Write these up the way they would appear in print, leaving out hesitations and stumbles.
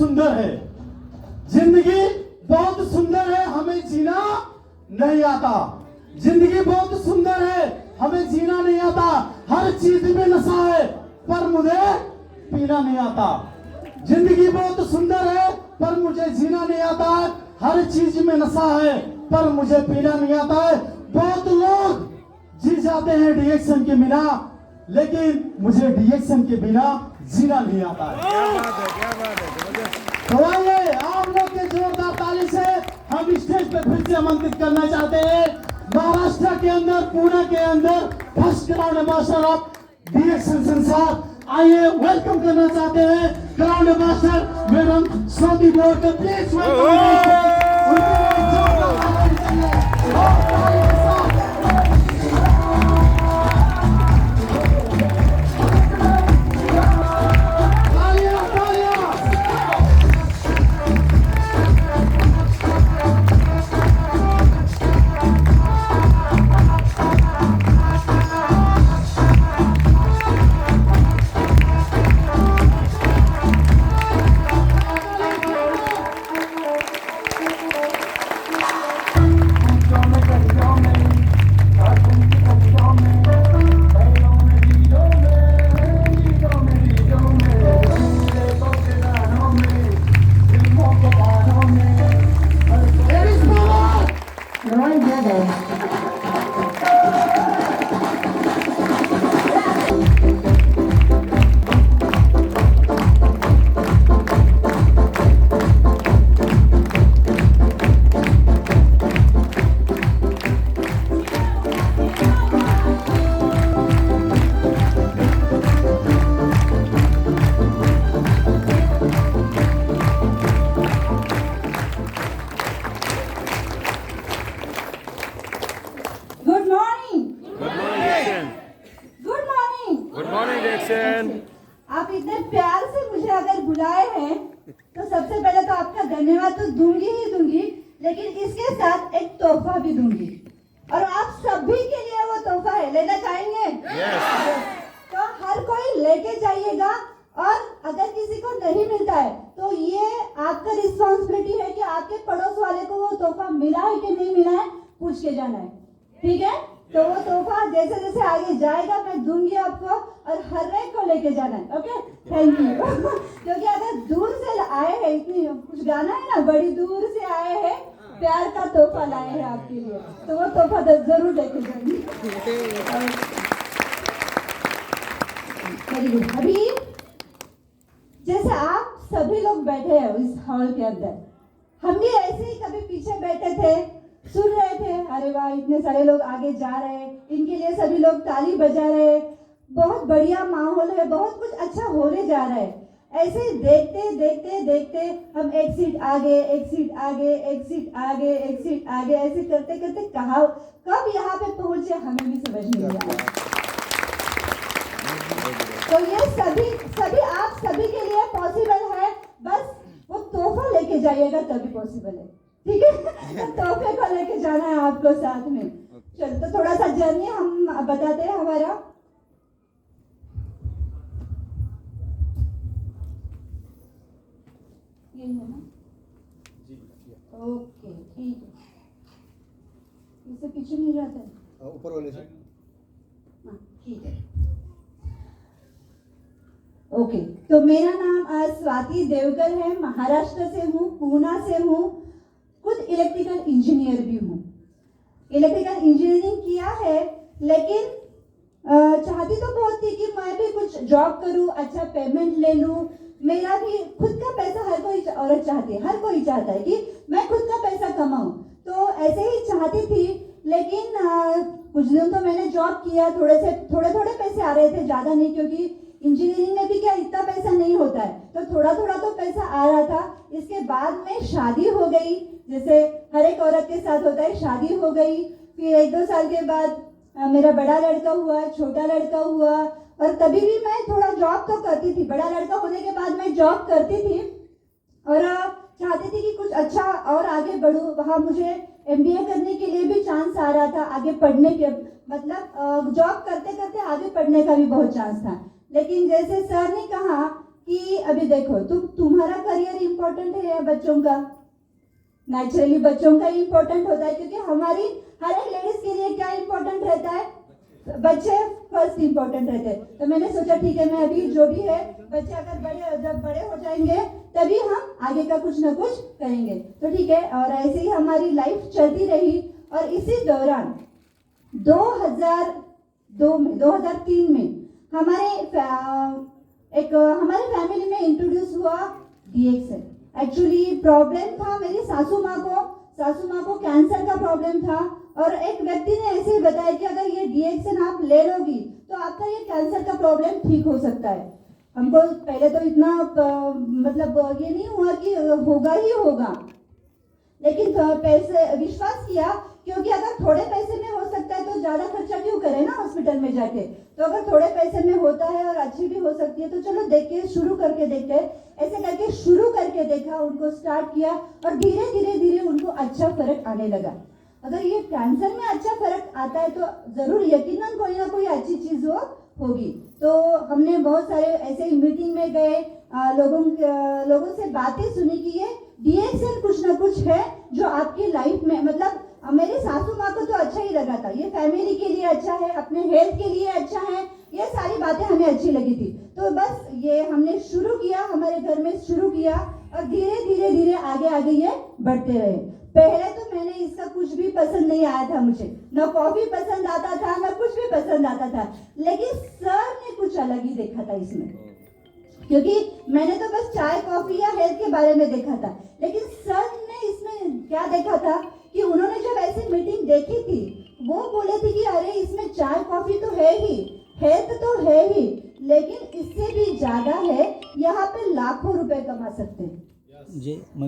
सुंदर है, जिंदगी बहुत सुंदर है, हमें जीना नहीं आता। जिंदगी बहुत सुंदर है, हमें जीना नहीं आता। हर चीज में नशा है, पर मुझे पीना नहीं आता। जिंदगी बहुत सुंदर है, पर मुझे जीना नहीं आता है। हर चीज में नशा है, पर मुझे पीना नहीं आता है। बहुत लोग जी जाते हैं रिएक्शन के बिना, लेकिन मुझे रिएक्शन के बिना जीना नहीं आता है। क्या बात है। तो आइए आप लोग के जोरदार ताली से हम स्टेज पे फिर से आमंत्रित करना चाहते हैं महाराष्ट्र के अंदर, पुणे के अंदर first ground master of reaction संसार। आइए वेलकम करना चाहते हैं ground master madam Swati board को। प्लीज आप इतने प्यार से मुझे अगर बुलाए हैं तो सबसे पहले तो आपका धन्यवाद तो दूंगी ही दूंगी, लेकिन इसके साथ एक तोहफा भी दूंगी और आप सभी के लिए वो तोहफा है। लेना चाहेंगे? तो हर कोई लेके जाइएगा और अगर किसी को नहीं मिलता है तो ये आपका रिस्पॉन्सिबिलिटी है कि आपके पड़ोस वाले को वो तोहफा मिला है कि नहीं मिला है पूछ के जाना है। ठीक है? तो वो तोहफा जैसे जैसे आगे जाएगा मैं दूंगी आपको और हर एक को लेके जाना है। Okay, thank you. क्योंकि अगर दूर से आए हैं, इतनी कुछ गाना है ना, बड़ी दूर से आए हैं, प्यार का तोहफा लाए हैं आपके लिए, तो वो तोहफा जरूर लेके जाएंगे। Very good. अभी जैसे आप सभी लोग बैठे हैं इस हॉल के अंदर, हम भी ऐसे ही कभी पीछे बैठे थे, सुन रहे थे, अरे वाह इतने सारे लोग आगे जा रहे हैं, इनके लिए सभी लोग ताली बजा रहे हैं, बहुत बढ़िया माहौल है, बहुत कुछ अच्छा होने जा रहा है। ऐसे देखते देखते देखते हम एक सीट आगे, एक सीट आगे, एक सीट आगे, एक सीट आगे, ऐसे करते करते कब यहाँ पे पहुंचे हमें भी समझ नहीं आया। तो ये सभी आप सभी के लिए पॉसिबल है, बस वो तोहफा लेके जाइएगा तभी पॉसिबल है। ठीक है? तो तोहफे को लेके जाना है आपको साथ में। चल तो थोड़ा सा जर्नी हम बताते हैं हमारा। ये है ना? ओके, ठीक है। इससे पीछे नहीं जाता है? ऊपर वाले से। हाँ, ठीक है। ओके, तो मेरा नाम स्वाति देवकर है, महाराष्ट्र से हूँ, पूना से हूँ, खुद इलेक्ट्रिकल इंजीनियर भी हूँ। इलेक्ट्रिकल इंजीनियरिंग किया है, लेकिन चाहती तो बहुत थी कि मैं भी कुछ जॉब करूँ, अच्छा पेमेंट ले लूँ, मेरा भी खुद का पैसा। हर कोई औरत चाहती है, हर कोई चाहता है कि मैं खुद का पैसा कमाऊँ, तो ऐसे ही चाहती थी। लेकिन कुछ दिन तो मैंने जॉब किया, थोड़े पैसे आ रहे थे, ज़्यादा नहीं, क्योंकि इंजीनियरिंग में भी क्या इतना पैसा नहीं होता है, तो थोड़ा तो पैसा आ रहा था। इसके बाद में शादी हो गई, जैसे हर एक औरत के साथ होता है, शादी हो गई। फिर 1-2 साल के बाद मेरा बड़ा लड़का हुआ, छोटा लड़का हुआ, और तभी भी मैं थोड़ा जॉब तो करती थी। बड़ा लड़का होने के बाद मैं जॉब करती थी और चाहती थी कि कुछ अच्छा और आगे बढ़ूँ। वहाँ मुझे MBA करने के लिए भी चांस आ रहा था, आगे पढ़ने के, मतलब जॉब करते करते आगे पढ़ने का भी बहुत चांस था। लेकिन जैसे सर ने कहा कि अभी देखो तुम्हारा करियर इंपॉर्टेंट है या बच्चों का? नेचुरली बच्चों का इंपॉर्टेंट होता है, क्योंकि हमारी हर एक लेडीज के लिए क्या इंपॉर्टेंट रहता है? बच्चे फर्स्ट इंपॉर्टेंट रहते हैं। तो मैंने सोचा ठीक है, मैं अभी जो भी है बच्चे अगर जब बड़े हो जाएंगे तभी हम आगे का कुछ ना कुछ करेंगे। तो ठीक है, और ऐसे ही हमारी लाइफ चलती रही। और इसी दौरान 2003 में हमारे फैमिली में इंट्रोड्यूस हुआ DXN। एक्चुअली प्रॉब्लम था मेरी सासू माँ को कैंसर का प्रॉब्लम था, और एक व्यक्ति ने ऐसे ही बताया कि अगर ये DXN आप ले लोगी तो आपका ये कैंसर का प्रॉब्लम ठीक हो सकता है। हमको पहले तो इतना मतलब ये नहीं हुआ कि होगा ही होगा, लेकिन पैसे विश्वास किया, क्योंकि अगर थोड़े पैसे में हो सकता है तो ज्यादा खर्चा क्यों करें ना हॉस्पिटल में जाके। तो अगर थोड़े पैसे में होता है और अच्छी भी हो सकती है तो चलो देख के शुरू करके देखते हैं। ऐसे करके शुरू करके देखा, उनको स्टार्ट किया, और धीरे धीरे उनको अच्छा फर्क आने लगा। अगर ये कैंसर में अच्छा फर्क आता है तो जरूर यकीनन कोई ना कोई अच्छी चीज होगी। तो हमने बहुत सारे ऐसे ही मीटिंग में गए, लोगों से बातें सुनी कि ये DXN कुछ ना कुछ है जो आपकी लाइफ में, मतलब मेरे सासू माँ को तो अच्छा ही लगा था, ये फैमिली के लिए अच्छा है, अपने हेल्थ के लिए अच्छा है, ये सारी बातें हमें अच्छी लगी थी। तो बस ये हमने शुरू किया, हमारे घर में शुरू किया, और धीरे धीरे आगे ये बढ़ते रहे। पहले तो मैंने इसका कुछ भी पसंद नहीं आया था, मुझे ना कॉफी पसंद आता था ना कुछ भी पसंद आता था, लेकिन सर ने कुछ अलग ही देखा था इसमें, क्योंकि मैंने तो बस चाय कॉफी या हेल्थ के बारे में देखा था, लेकिन सर ने इसमें क्या देखा था कि उन्होंने जब ऐसी मीटिंग देखी थी, वो बोले थे कि अरे इसमें चाय कॉफी तो है ही, हेल्थ तो है ही, लेकिन इससे भी ज्यादा है, यहाँ पे लाखों रुपए कमा सकते हैं।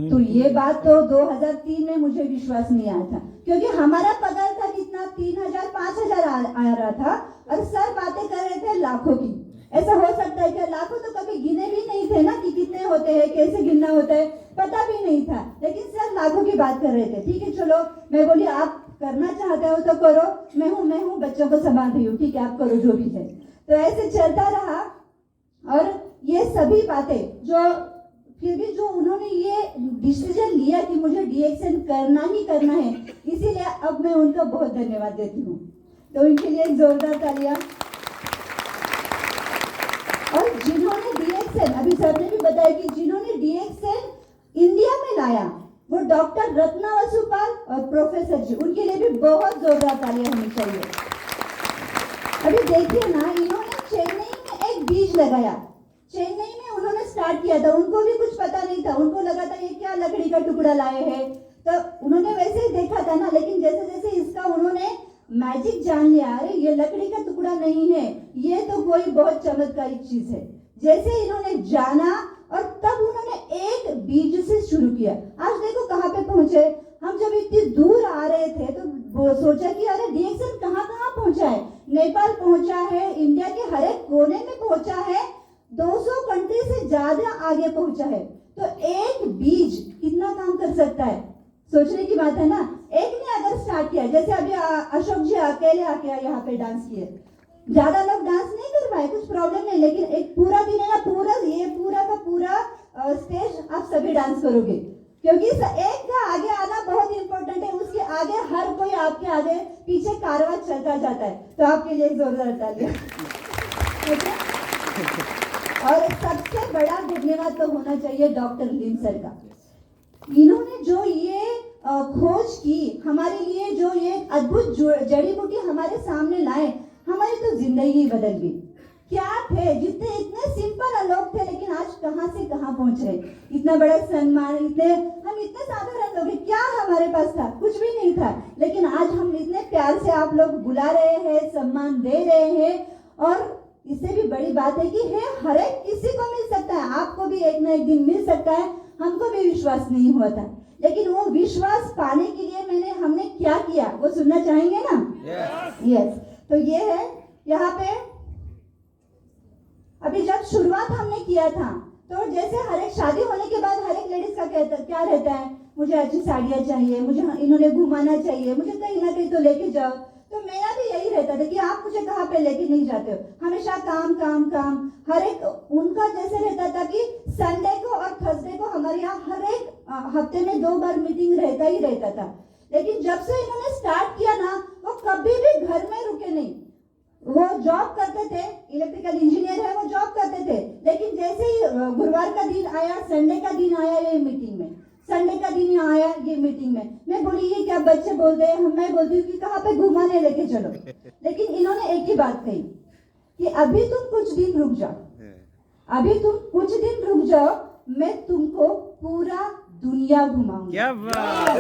तो ये बात तो 2003 में मुझे विश्वास नहीं आया था, क्योंकि हमारा पगार था कितना, 3000 5000 आ रहा था, और सर बातें कर रहे थे लाखों की। ऐसा हो सकता है कि लाखों तो कभी गिने भी नहीं थे ना कि कितने होते हैं, कैसे गिनना होता है, पता भी नहीं था, लेकिन सर लाखों की बात कर रहे थे। ठीक है चलो, मैं बोली आप करना चाहते हो तो करो, मैं हूँ बच्चों को संभाल रही हूँ, ठीक है आप करो जो भी है। तो ऐसे चलता रहा, और ये सभी बातें जो फिर भी जो उन्होंने ये डिसीजन लिया कि मुझे DXN करना ही करना है, इसीलिए अब मैं उनका बहुत धन्यवाद देती हूँ। तो उनके लिए एक जोरदार तालियां। और जिन्होंने DXN, अभी सर ने भी बताया कि जिन्होंने DXN इंडिया में लाया, वो डॉक्टर रत्ना वसुपाल और प्रोफेसर जी, उनके लिए भी बहुत जोरदार तालियां होनी चाहिए। अभी देखिए ना, इन्होंने चेन्नई में एक बीज लगाया, चेन्नई में उन्होंने स्टार्ट किया था, उनको भी कुछ पता नहीं था, उनको लगा था ये क्या लकड़ी का टुकड़ा लाए हैं, तो उन्होंने वैसे ही देखा था ना, लेकिन जैसे जैसे इसका उन्होंने मैजिक जान लिया, अरे ये लकड़ी का टुकड़ा नहीं है, ये तो कोई बहुत चमत्कारिक चीज है। जैसे इन्होंने जाना, और तब उन्होंने एक बीज से शुरू किया। आज देखो कहाँ पे पहुंचे। हम जब इतनी दूर आ रहे थे तो सोचा कि अरे DXN कहाँ कहाँ पहुंचा है, नेपाल पहुंचा है, इंडिया के हर एक कोने में पहुंचा है, 200 कंट्री से ज्यादा आगे पहुंचा है। तो एक बीज कितना काम कर सकता है, सोचने की बात है ना। एक ने अगर स्टार्ट किया, जैसे अभी अशोक जी अकेले आके यहाँ पे डांस किए, ज्यादा लोग डांस नहीं कर पाए, कुछ प्रॉब्लम नहीं, लेकिन एक पूरा दिन है ना, पूरा का पूरा स्टेज आप सभी डांस करोगे, क्योंकि एक का आगे आना बहुत इंपॉर्टेंट है, उसके आगे हर कोई आपके आगे पीछे कारवां चलता जाता है। तो आपके लिए जोरदार तालियां। और सबसे बड़ा धन्यवाद तो होना चाहिए डॉक्टर लीम सर का। इन्होंने जो ये खोज की हमारे लिए, जो ये अद्भुत जड़ी बूटी हमारे सामने लाए, हमारी तो जिंदगी बदल गई। क्या थे, जितने इतने सिंपल लोग थे, लेकिन आज कहां से कहां पहुंच रहे, इतना बड़ा सम्मान, हम इतने साधारण लोग, क्या हमारे पास था, कुछ भी नहीं था, लेकिन आज हम इतने प्यार से आप लोग बुला रहे हैं, सम्मान दे रहे हैं। और इससे भी बड़ी बात है कि हर एक किसी को मिल सकता है, आपको भी एक ना एक दिन मिल सकता है। हमको भी विश्वास नहीं हुआ था, लेकिन वो विश्वास पाने के लिए हमने क्या किया, वो सुनना चाहेंगे ना? यस। तो ये है यहाँ पे, अभी जब शुरुआत हमने किया था, तो जैसे हर एक शादी होने के बाद हर एक लेडीज का क्या रहता है, मुझे अच्छी साड़ियाँ चाहिए, मुझे इन्होंने घुमाना चाहिए, मुझे कहीं ना कहीं तो लेके जाओ। तो मेरा भी यही रहता था कि आप मुझे कहाँ पे लेके नहीं जाते हो, हमेशा काम काम काम। हर एक उनका जैसे रहता था कि संडे को और थर्सडे को हमारे यहाँ हर एक हफ्ते में 2 बार मीटिंग रहता ही रहता था। लेकिन जब से इन्होंने स्टार्ट किया ना, वो कभी भी घर में रुके नहीं। वो जॉब करते थे, इलेक्ट्रिकल इंजीनियर है, वो जॉब करते थे, लेकिन जैसे ही गुरुवार का दिन आया, संडे का दिन आया, ये मीटिंग में, संडे का दिन आया ये मीटिंग में, मैं बोली ये क्या बच्चे बोलते हैं, मैं बोलती हूँ कि कहाँ पे घुमाने लेके चलो। लेकिन इन्होंने एक ही बात कही कि अभी तुम कुछ दिन रुक जाओ, अभी तुम कुछ दिन रुक जाओ, मैं तुमको पूरा दुनिया घुमाऊंगी। क्या बात।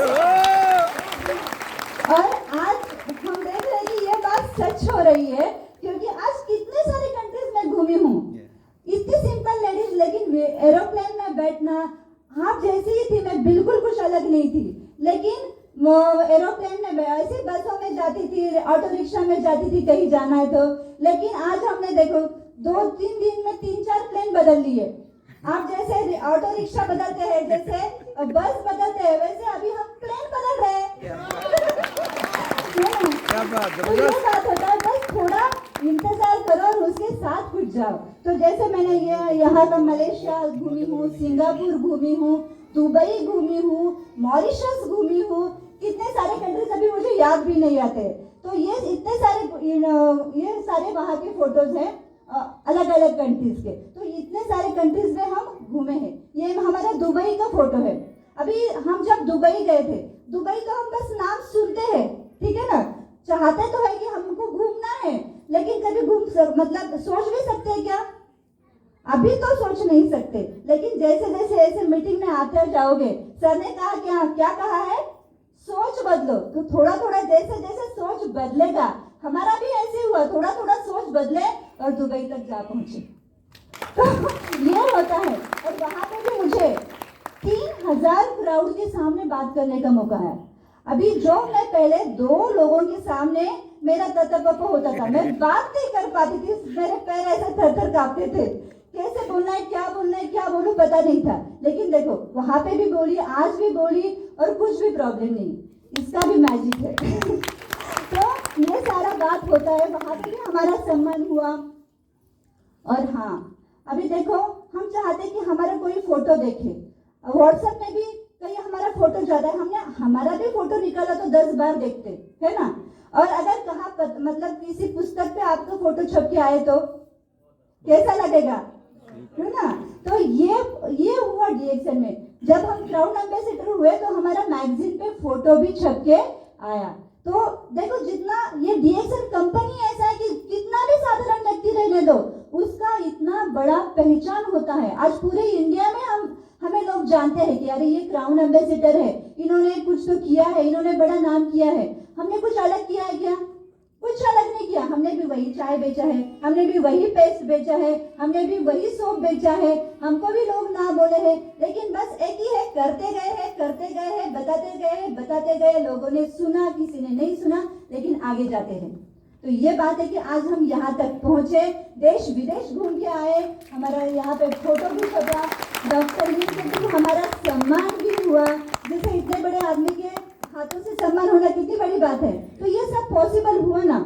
और आज हम देख रहे हैं कि ये बात सच हो रही है, क्योंकि आज कितने सारे कंट्रीज में घूमी हूँ, इतनी सिंपल लेडीज, लेकिन एरोप्लेन में बैठना, आप जैसी ही थी, मैं बिल्कुल कुछ अलग नहीं थी, लेकिन एरोप्लेन में ऐसे बसों में जाती थी, ऑटो रिक्शा में जाती थी कहीं जाना है तो। लेकिन आज हमने देखो 2-3 दिन में 3-4 प्लेन बदल लिए। आप जैसे ऑटो रिक्शा बदलते हैं, जैसे बस बदलते हैं, वैसे अभी हम प्लेन बदल रहे हैं। क्या बात, तो ये बात होता है, बस थोड़ा इंतजार करो और उसके साथ उठ जाओ। तो जैसे मैंने ये यहाँ का मलेशिया घूमी हूँ, सिंगापुर घूमी हूँ, दुबई घूमी हूँ, मॉरिशस घूमी हूँ, कितने सारे कंट्रीज अभी मुझे याद भी नहीं आते। तो ये इतने सारे ये सारे वहाँ के फोटोज हैं अलग अलग कंट्रीज के। तो इतने सारे कंट्रीज में हम घूमे हैं। ये हमारा दुबई का फोटो है। अभी हम जब दुबई गए थे, दुबई तो हम बस नाम सुनते हैं, ठीक है ना, चाहते तो है कि हमको घूमना है, लेकिन कभी मतलब सोच भी सकते हैं क्या? अभी तो सोच नहीं सकते, लेकिन जैसे जैसे ऐसे मीटिंग में आते जाओगे, सर ने कहा क्या कहा है, सोच बदलो। तो थोड़ा थोड़ा जैसे जैसे सोच बदलेगा, हमारा भी ऐसे हुआ, थोड़ा थोड़ा सोच बदले और दुबई तक जा पहुंचे। तो ये होता है। और वहां पे भी मुझे 3000 क्राउड के सामने बात करने का मौका है। अभी जो मैं पहले 2 लोगों के सामने मेरा ततपप होता था, मैं बात नहीं कर पाती थी, मेरे पैर ऐसे थर-थर कांपते थे, कैसे बोलना है, क्या बोलूं पता नहीं था। लेकिन देखो वहां पे भी बोली, आज भी बोली, और कुछ भी प्रॉब्लम नहीं, इसका भी मैजिक है। तो ये सारा बात होता है, वहां पे भी हमारा सम्मान हुआ। और हाँ, अभी देखो हम चाहते कि हमारा कोई फोटो देखे, व्हाट्सएप में भी कहीं हमारा फोटो जाता है, हमने हमारा भी फोटो निकाला तो 10 बार देखते है ना। और अगर कहाँ मतलब किसी पुस्तक पे आपका फोटो छप के आए तो कैसा लगेगा, है ना। तो ये हुआ डीएक्सन में। जब हम क्राउन एम्बेसडर हुए तो हमारा मैगजीन पे फोटो भी छप के आया। तो देखो जितना ये डीएक्सन कंपनी ऐसा है कि कितना भी साधारण व्यक्ति रहने दो, उसका इतना बड़ा पहचान होता है। आज पूरे इंडिया में हमें लोग जानते हैं कि अरे ये क्राउन एम्बेसडर है, इन्होंने कुछ तो किया है, इन्होंने बड़ा नाम किया है। हमने कुछ अलग किया है क्या? कुछ अलग नहीं किया। हमने भी वही चाय बेचा है, हमने भी वही पेस्ट बेचा है, हमने भी वही सोप बेचा है, हमको भी लोग ना बोले हैं, लेकिन बस एक ही है, करते गए हैं, बताते गए, लोगों ने सुना, किसी ने नहीं सुना, लेकिन आगे जाते हैं। तो ये बात है कि आज हम यहाँ तक पहुँचे, देश विदेश घूम के आए, हमारा यहाँ पे फोटो भी छपा, डॉक्टर यूनिवर्सिटी हमारा सम्मान भी हुआ। जैसे इतने बड़े आदमी के हाथों से सम्मान होना कितनी बड़ी बात है। तो ये सब पॉसिबल हुआ ना,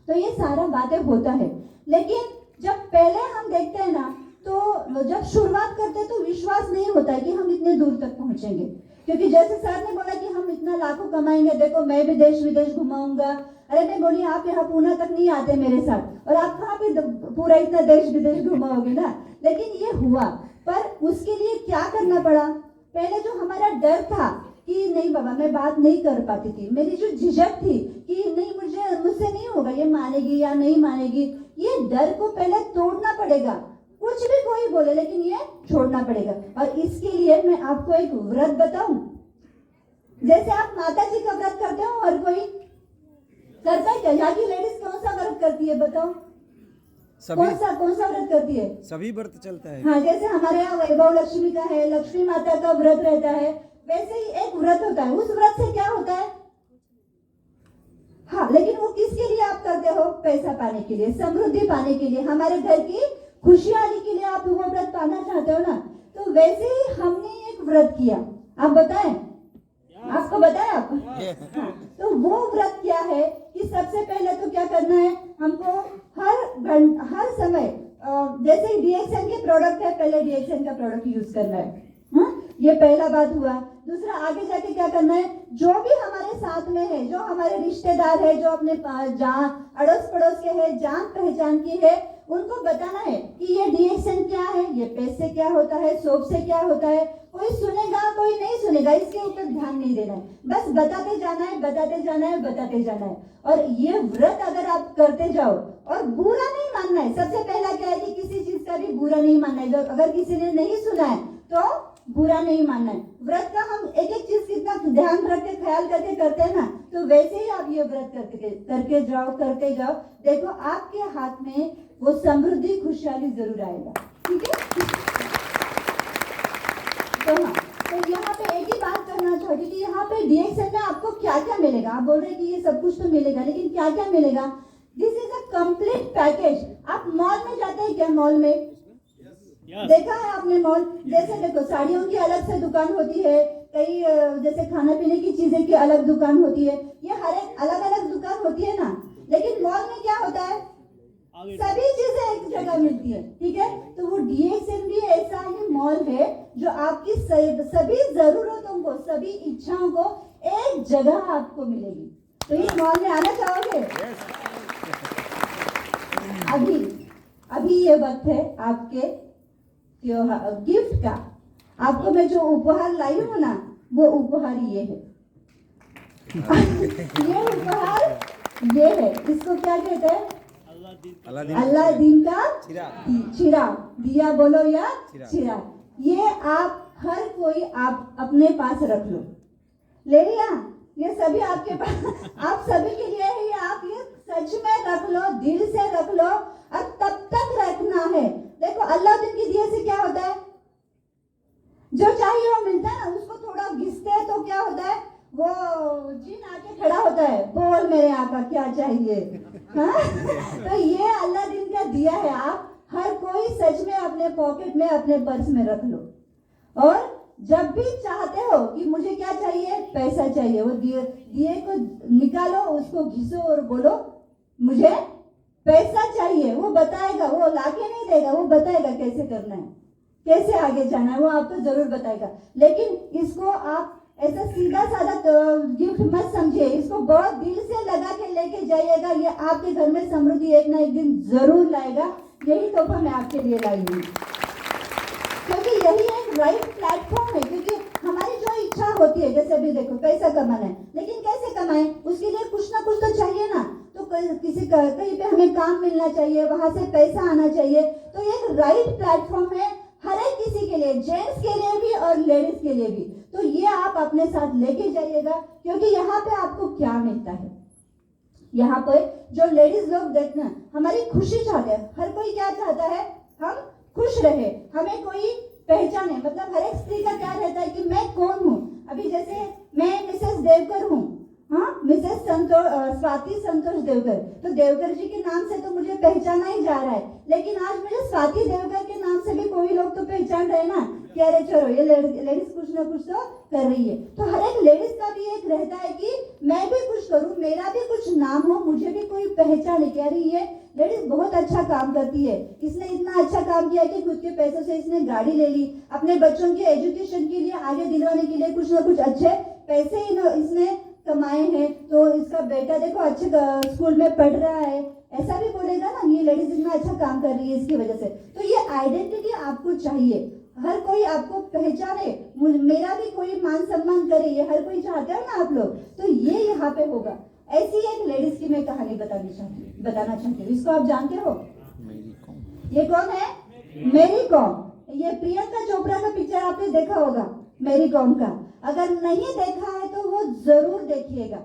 तो ये सारा बातें होता है। लेकिन जब पहले हम देखते हैं ना, तो जब शुरुआत करते हैं तो विश्वास नहीं होता है कि हम इतने दूर तक पहुंचेंगे, क्योंकि जैसे सर ने बोला कि हम इतना लाखों कमाएंगे, देखो मैं भी देश विदेश घुमाऊंगा। अरे मैं बोली आप यहाँ पूना तक नहीं आते मेरे साथ, और आप कहाँ पे पूरा इतना देश विदेश घुमाओगे ना। लेकिन ये हुआ, पर उसके लिए क्या करना पड़ा? पहले जो हमारा डर था कि नहीं बाबा मैं बात नहीं कर पाती थी, मेरी जो झिझक थी कि नहीं मुझसे नहीं होगा, ये मानेगी या नहीं मानेगी, ये डर को पहले तोड़ना पड़ेगा। कुछ भी कोई बोले, लेकिन ये छोड़ना पड़ेगा। और इसके लिए मैं आपको एक व्रत बताऊं। जैसे आप माता जी का व्रत करते हो, और कोई करता है क्या? यहाँ की लेडीज कौन सा व्रत करती है बताओ? कौन सा व्रत करती है? सभी व्रत चलता है। हाँ, जैसे हमारे यहाँ वैभव लक्ष्मी का है, लक्ष्मी माता का व्रत रहता है, वैसे ही एक व्रत होता है। उस व्रत से क्या होता है? हाँ, लेकिन वो किसके लिए आप करते हो? पैसा पाने के लिए, समृद्धि पाने के लिए, हमारे घर की खुशहाली के लिए आप वो व्रत पाना चाहते हो ना। तो वैसे ही हमने एक व्रत किया। आप बताएं आपको बताया आपको? हाँ, तो वो व्रत क्या है कि सबसे पहले तो क्या करना है हमको, हर समय जैसे डीएक्सएन के प्रोडक्ट है, पहले डीएक्सएन का प्रोडक्ट यूज करना है। हाँ, ये पहला बात हुआ। दूसरा, आगे जाके क्या करना है, जो भी हमारे साथ में है, जो हमारे रिश्तेदार है, जो अपने अड़ोस पड़ोस के है, जान पहचान की है, उनको बताना है कि ये डीएक्सएन क्या है, ये पेस्ट से क्या होता है, सोप से क्या होता है। कोई सुनेगा कोई नहीं सुनेगा, इसके ऊपर ध्यान नहीं देना है, बस बताते जाना है, बताते जाना है, बताते जाना है। और ये व्रत अगर आप करते जाओ और बुरा नहीं मानना है। सबसे पहला क्या है कि किसी चीज का भी बुरा नहीं मानना है। अगर किसी ने नहीं सुना है तो बुरा नहीं मानना है। व्रत का हम एक एक चीज कितना ध्यान रख के ख्याल करके करते हैं ना, तो वैसे ही आप ये व्रत करते जाओ, देखो आपके हाथ में वो समृद्धि खुशहाली जरूर आएगा। ठीक है? तो हाँ, तो यहाँ पे एक ही बात करना चाहती कि यहाँ पे डीएक्सएन में आपको क्या क्या मिलेगा। आप बोल रहे हैं कि ये सब कुछ तो मिलेगा, लेकिन क्या क्या मिलेगा? This is a complete package. आप मॉल में जाते हैं क्या? मॉल में देखा है आपने मॉल? जैसे देखो, साड़ियों की अलग से दुकान होती है, कई जैसे खाने पीने की चीजें की अलग दुकान होती है, ये हर एक अलग अलग दुकान होती है ना। लेकिन मॉल में क्या होता है, सभी चीजें एक जगह मिलती है। ठीक है? तो वो डीएक्सएन भी ऐसा ही मॉल है जो आपकी सभी जरूरतों को, सभी इच्छाओं को एक जगह आपको मिलेगी। तो इस मॉल में आना चाहोगे? अभी ये वक्त है आपके गिफ्ट का। आपको मैं जो उपहार लाई हूँ ना, वो उपहार ये है। ये उपहार ये है, इसको क्या कहते हैं? अल्लादीन का चिराग। दिया बोलो या चिराग। ये आप हर कोई आप अपने पास रख लो। ले लिया? ये सभी आपके पास, आप सभी के लिए है। ये आप ये सच में रख लो, दिल से रख लो, और तब तक रखना है। देखो, अल्लादीन के दिए से क्या होता है, जो चाहिए वो मिलता है ना। उसको थोड़ा घिसते हैं तो क्या होता है, वो जिन आके खड़ा होता है, बोल मेरे आका क्या चाहिए। हाँ? तो ये अल्लादीन का दिया है। आप हर कोई सच में अपने पॉकेट में, अपने पर्स में रख लो, और जब भी चाहते हो कि मुझे क्या चाहिए, पैसा चाहिए, वो दिए को निकालो, उसको घिसो और बोलो मुझे पैसा चाहिए। वो बताएगा, वो लाके नहीं देगा, वो बताएगा कैसे करना है, कैसे आगे जाना है, वो आपको जरूर बताएगा। लेकिन इसको आप ऐसा सीधा साधा गिफ्ट मत समझिए, इसको बहुत दिल से लगा के लेके जाइएगा। ये आपके घर में समृद्धि एक ना एक दिन जरूर लाएगा। यही तोहफा मैं आपके लिए लाई हूँ, क्योंकि यही एक राइट प्लेटफॉर्म है। क्योंकि हमारी जो इच्छा होती है, जैसे अभी देखो, पैसा कमाना है, लेकिन कैसे कमाएं, उसके लिए कुछ ना कुछ तो चाहिए ना। तो कहीं पे हमें काम मिलना चाहिए, वहां से पैसा आना चाहिए। तो एक राइट प्लेटफॉर्म है हर एक किसी के लिए, जेंट्स के लिए भी और लेडीज के लिए भी। तो ये आप अपने साथ लेके जाइएगा, क्योंकि यहाँ पे आपको क्या मिलता है। यहाँ पे जो लेडीज लोग देखना, हमारी खुशी चाहते हैं। हर कोई क्या चाहता है, हम खुश रहे, हमें कोई पहचाने। मतलब हर एक स्त्री का क्या रहता है कि मैं कौन हूँ। अभी जैसे मैं मिसेस देवकर हूँ, हाँ, मिसेस स्वाति संतोष देवकर। तो देवकर जी के नाम से तो मुझे पहचाना ही जा रहा है, लेकिन आज मुझे स्वाति देवकर के नाम से भी कोई लोग तो पहचान रहे ना कि अरे चलो ये लेडीज कुछ ना कुछ तो कर रही है। तो हर एक लेडीज का भी एक रहता है कि मैं भी कुछ करूं, मेरा भी कुछ नाम हो, मुझे भी कोई पहचाने कि अरे ये लेडीज बहुत अच्छा काम करती है, इसने इतना अच्छा काम किया कि खुद के पैसों से इसने गाड़ी ले ली, अपने बच्चों के एजुकेशन के लिए, आगे दिलवाने के लिए कुछ ना कुछ अच्छे पैसे इसने कमाए हैं। तो इसका बेटा देखो अच्छे स्कूल में पढ़ रहा है, ऐसा भी बोलेगा ना, ये लेडीज इतना अच्छा काम कर रही है इसकी वजह से। तो ये आइडेंटिटी आपको चाहिए, हर कोई आपको पहचाने, मेरा भी कोई मान सम्मान करे, ये हर कोई चाहते हो ना आप लोग। तो ये यहाँ पे होगा। ऐसी एक लेडीज की मैं कहानी बताना चाहती हूँ। इसको आप जानते हो? ये कौन है? मेरी कॉम। ये प्रियंका चोपड़ा का पिक्चर आपने देखा होगा, मेरी कॉम का। अगर नहीं देखा है तो वो जरूर देखिएगा,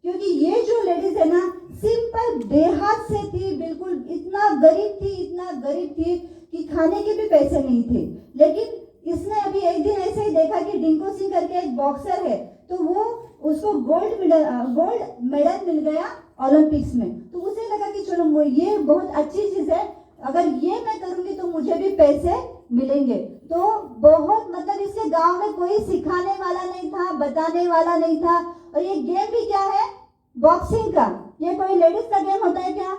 क्योंकि ये जो लेडीज है ना, सिंपल देहात से थी, बिल्कुल इतना गरीब थी कि खाने के भी पैसे नहीं थे। लेकिन इसने अभी एक दिन ऐसे ही देखा कि डिंको सिंह करके एक बॉक्सर है, तो वो उसको गोल्ड मेडल मिल गया ओलंपिक्स में। तो उसे लगा कि चलो ये बहुत अच्छी चीज है, अगर ये मैं करूंगी तो मुझे भी पैसे मिलेंगे। तो बहुत मतलब इसके गांव में कोई सिखाने वाला नहीं था, बताने वाला नहीं था। और ये गेम भी क्या है, बॉक्सिंग का। ये कोई लेडीज का गेम होता है क्या?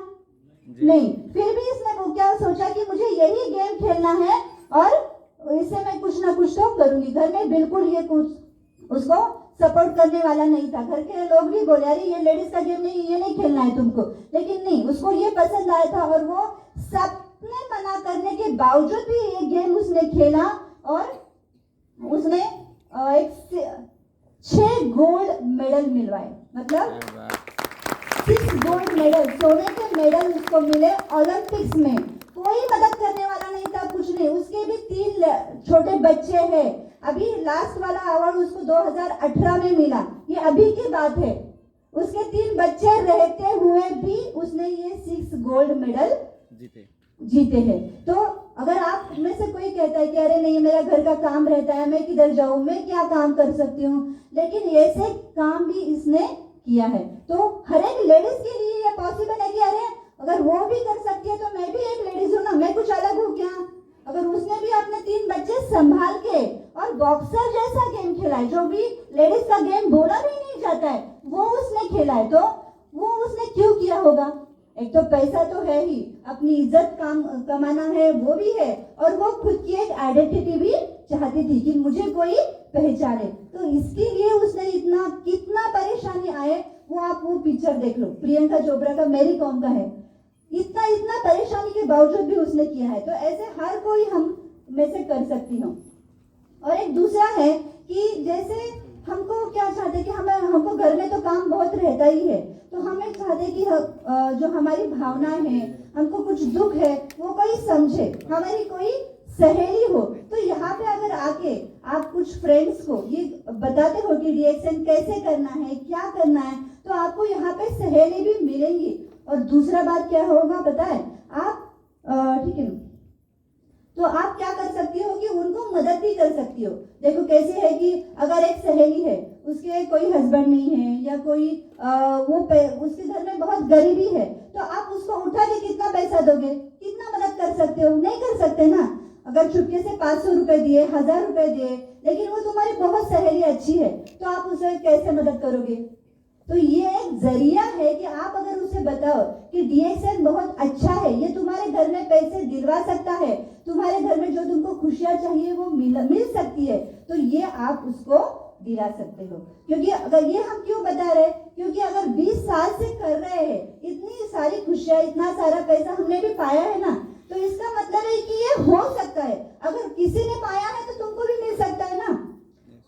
नहीं। फिर भी इसने वो क्या सोचा कि मुझे यही गेम खेलना है और इससे मैं कुछ ना कुछ तो करूंगी। घर में बिल्कुल ये कुछ उसको सपोर्ट करने वाला नहीं था। घर के लोग भी बोले अरे ये लेडीज का गेम नहीं, ये नहीं खेलना है तुमको। लेकिन नहीं, उसको ये पसंद आया था और वो सबने मना करने के बावजूद भी ये गेम उसने खेला और उसने एक 6 गोल्ड मेडल मिलवाए। मतलब 6 गोल्ड मेडल, सोने के मेडल उसको मिले ओलंपिक्स में। कोई मदद करने वाला नहीं था, कुछ नहीं। उसके भी 3 छोटे बच्चे हैं। अभी लास्ट वाला अवार्ड उसको 2018 में मिला, ये अभी की बात है। उसके 3 बच्चे रहते हुए भी उसने ये 6 गोल्ड मेडल जीते हैं। तो अगर आप में से कोई कहता है कि अरे नहीं मेरा घर का काम रहता है, मैं किधर जाऊं, मैं क्या काम कर सकती हूँ, लेकिन ऐसे काम भी इसने किया है। तो हर एक लेडीज के लिए ये पॉसिबल है कि अरे अगर वो भी कर सकती है तो मैं भी एक लेडीज हूँ ना, मैं कुछ अलग हूँ क्या? अगर उसने भी अपने 3 बच्चे संभाल के और बॉक्सर जैसा गेम खेला है, जो भी लेडीज का गेम बोला भी नहीं जाता है, वो उसने खेला है, तो वो उसने क्यों किया होगा? एक तो पैसा तो है ही, अपनी इज्जत कमाना है वो भी है, और वो खुद की एक आइडेंटिटी भी चाहती थी कि मुझे कोई पहचाने। तो इसके लिए उसने इतना कितना परेशानी आए वो आप वो पिक्चर देख लो, प्रियंका चोपड़ा का, मैरी कॉम का है। इतना परेशानी के बावजूद भी उसने किया है। तो ऐसे हर कोई हम में से कर सकती हूँ। और एक दूसरा है कि जैसे हमको क्या चाहते हैं कि हमको घर में तो काम बहुत रहता ही है, तो हमें चाहते हैं कि जो हमारी भावनाएं हैं, हमको कुछ दुख है, वो कोई समझे, हमारी कोई सहेली हो। तो यहाँ पे अगर आके आप कुछ फ्रेंड्स को ये बताते हो कि रिएक्शन कैसे करना है, क्या करना है, तो आपको यहाँ पे सहेली भी मिलेंगी। और दूसरा बात क्या होगा पता है, आप ठीक है, तो आप क्या कर सकती हो कि उनको मदद भी कर सकती हो। देखो कैसे है कि अगर एक सहेली है, उसके कोई हस्बैंड नहीं है या कोई उसके घर में बहुत गरीबी है, तो आप उसको उठा के कितना पैसा दोगे, कितना मदद कर सकते हो? नहीं कर सकते ना। अगर चुपके से 500 रुपए दिए, 1000 रुपए दिए, लेकिन वो तुम्हारी बहुत सहेली अच्छी है, तो आप उसे कैसे मदद करोगे? तो ये एक जरिया है कि आप अगर उसे बताओ कि डीएक्सएन बहुत अच्छा है, ये तुम्हारे घर में पैसे दिलवा सकता है, तुम्हारे घर में जो तुमको खुशियां चाहिए वो मिल सकती है, तो ये आप उसको दिला सकते हो। क्योंकि अगर ये हम क्यों बता रहे हैं, क्योंकि अगर 20 साल से कर रहे हैं, इतनी सारी खुशियां, इतना सारा पैसा हमने भी पाया है ना, तो इसका मतलब है कि ये हो सकता है। अगर किसी ने पाया है तो तुमको भी मिल सकता है ना।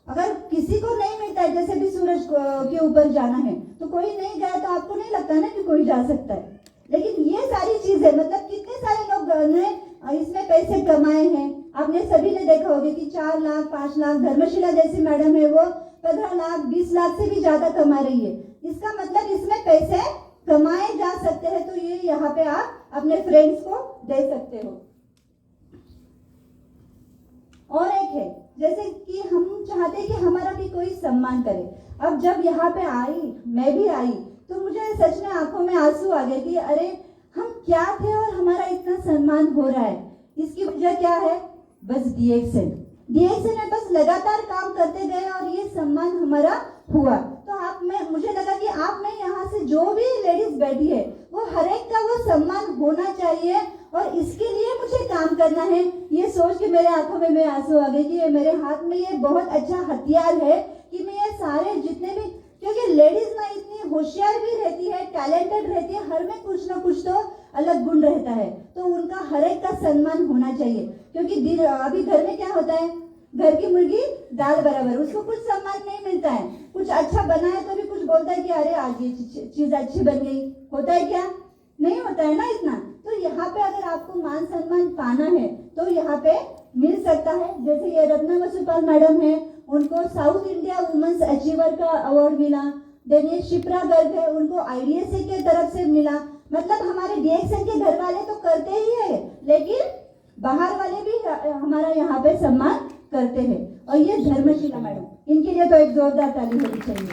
अगर किसी को नहीं मिलता है, जैसे भी सूरज के ऊपर जाना है, तो कोई नहीं गया तो आपको नहीं लगता ना कि कोई जा सकता है। लेकिन ये सारी चीजें, मतलब कितने सारे लोग ने इसमें पैसे कमाए हैं। आपने सभी ने देखा होगा कि 4 लाख 5 लाख, धर्मशिला जैसी मैडम है वो 15 लाख 20 लाख से भी ज्यादा कमा रही है। इसका मतलब इसमें पैसे कमाए जा सकते हैं। तो ये यहाँ पे आप अपने फ्रेंड्स को दे सकते हो। और एक है जैसे कि हम चाहते हैं कि हमारा भी कोई सम्मान करे। अब जब यहाँ पे आई, मैं भी आई, तो मुझे सच में आंखों में आंसू आ गए कि अरे हम क्या थे और हमारा इतना सम्मान हो रहा है। इसकी वजह क्या है? बस डीएक्सएन में बस लगातार काम करते गए और ये सम्मान हमारा हुआ। तो मुझे लगा कि आप में यहाँ से जो भी लेडीज बैठी है, वो हर एक का वो सम्मान होना चाहिए और इसके लिए मुझे काम करना है। ये सोच के मेरे आंखों में आंसू आ गए कि ये मेरे हाथ में ये बहुत अच्छा हथियार है कि मैं ये सारे जितने भी, क्योंकि लेडीज ना इतनी होशियार भी रहती है, टैलेंटेड रहती है, हर में कुछ ना कुछ तो अलग गुण रहता है, तो उनका हर एक का सम्मान होना चाहिए। क्योंकि अभी घर में क्या होता है, घर की मुर्गी दाल बराबर, उसको कुछ सम्मान नहीं मिलता है। कुछ अच्छा बना है तो भी कुछ बोलता है कि अरे आज ये चीज अच्छी बन गई, होता है क्या? नहीं होता है ना इतना। तो यहाँ पे अगर आपको मान सम्मान पाना है तो यहाँ पे मिल सकता है। जैसे ये रत्ना वसुपाल मैडम है, उनको साउथ इंडिया वुमेन्स अचीवर का अवार्ड मिला। देन ये शिप्रा गर्ग है, उनको आईडीएसए की तरफ से मिला। मतलब हमारे डीएक्सएन के घर वाले तो करते ही है, लेकिन बाहर वाले भी हमारा यहाँ पे सम्मान करते हैं। और ये धर्मशिला मैडम, इनके लिए तो एक जोरदार ताली होनी चाहिए।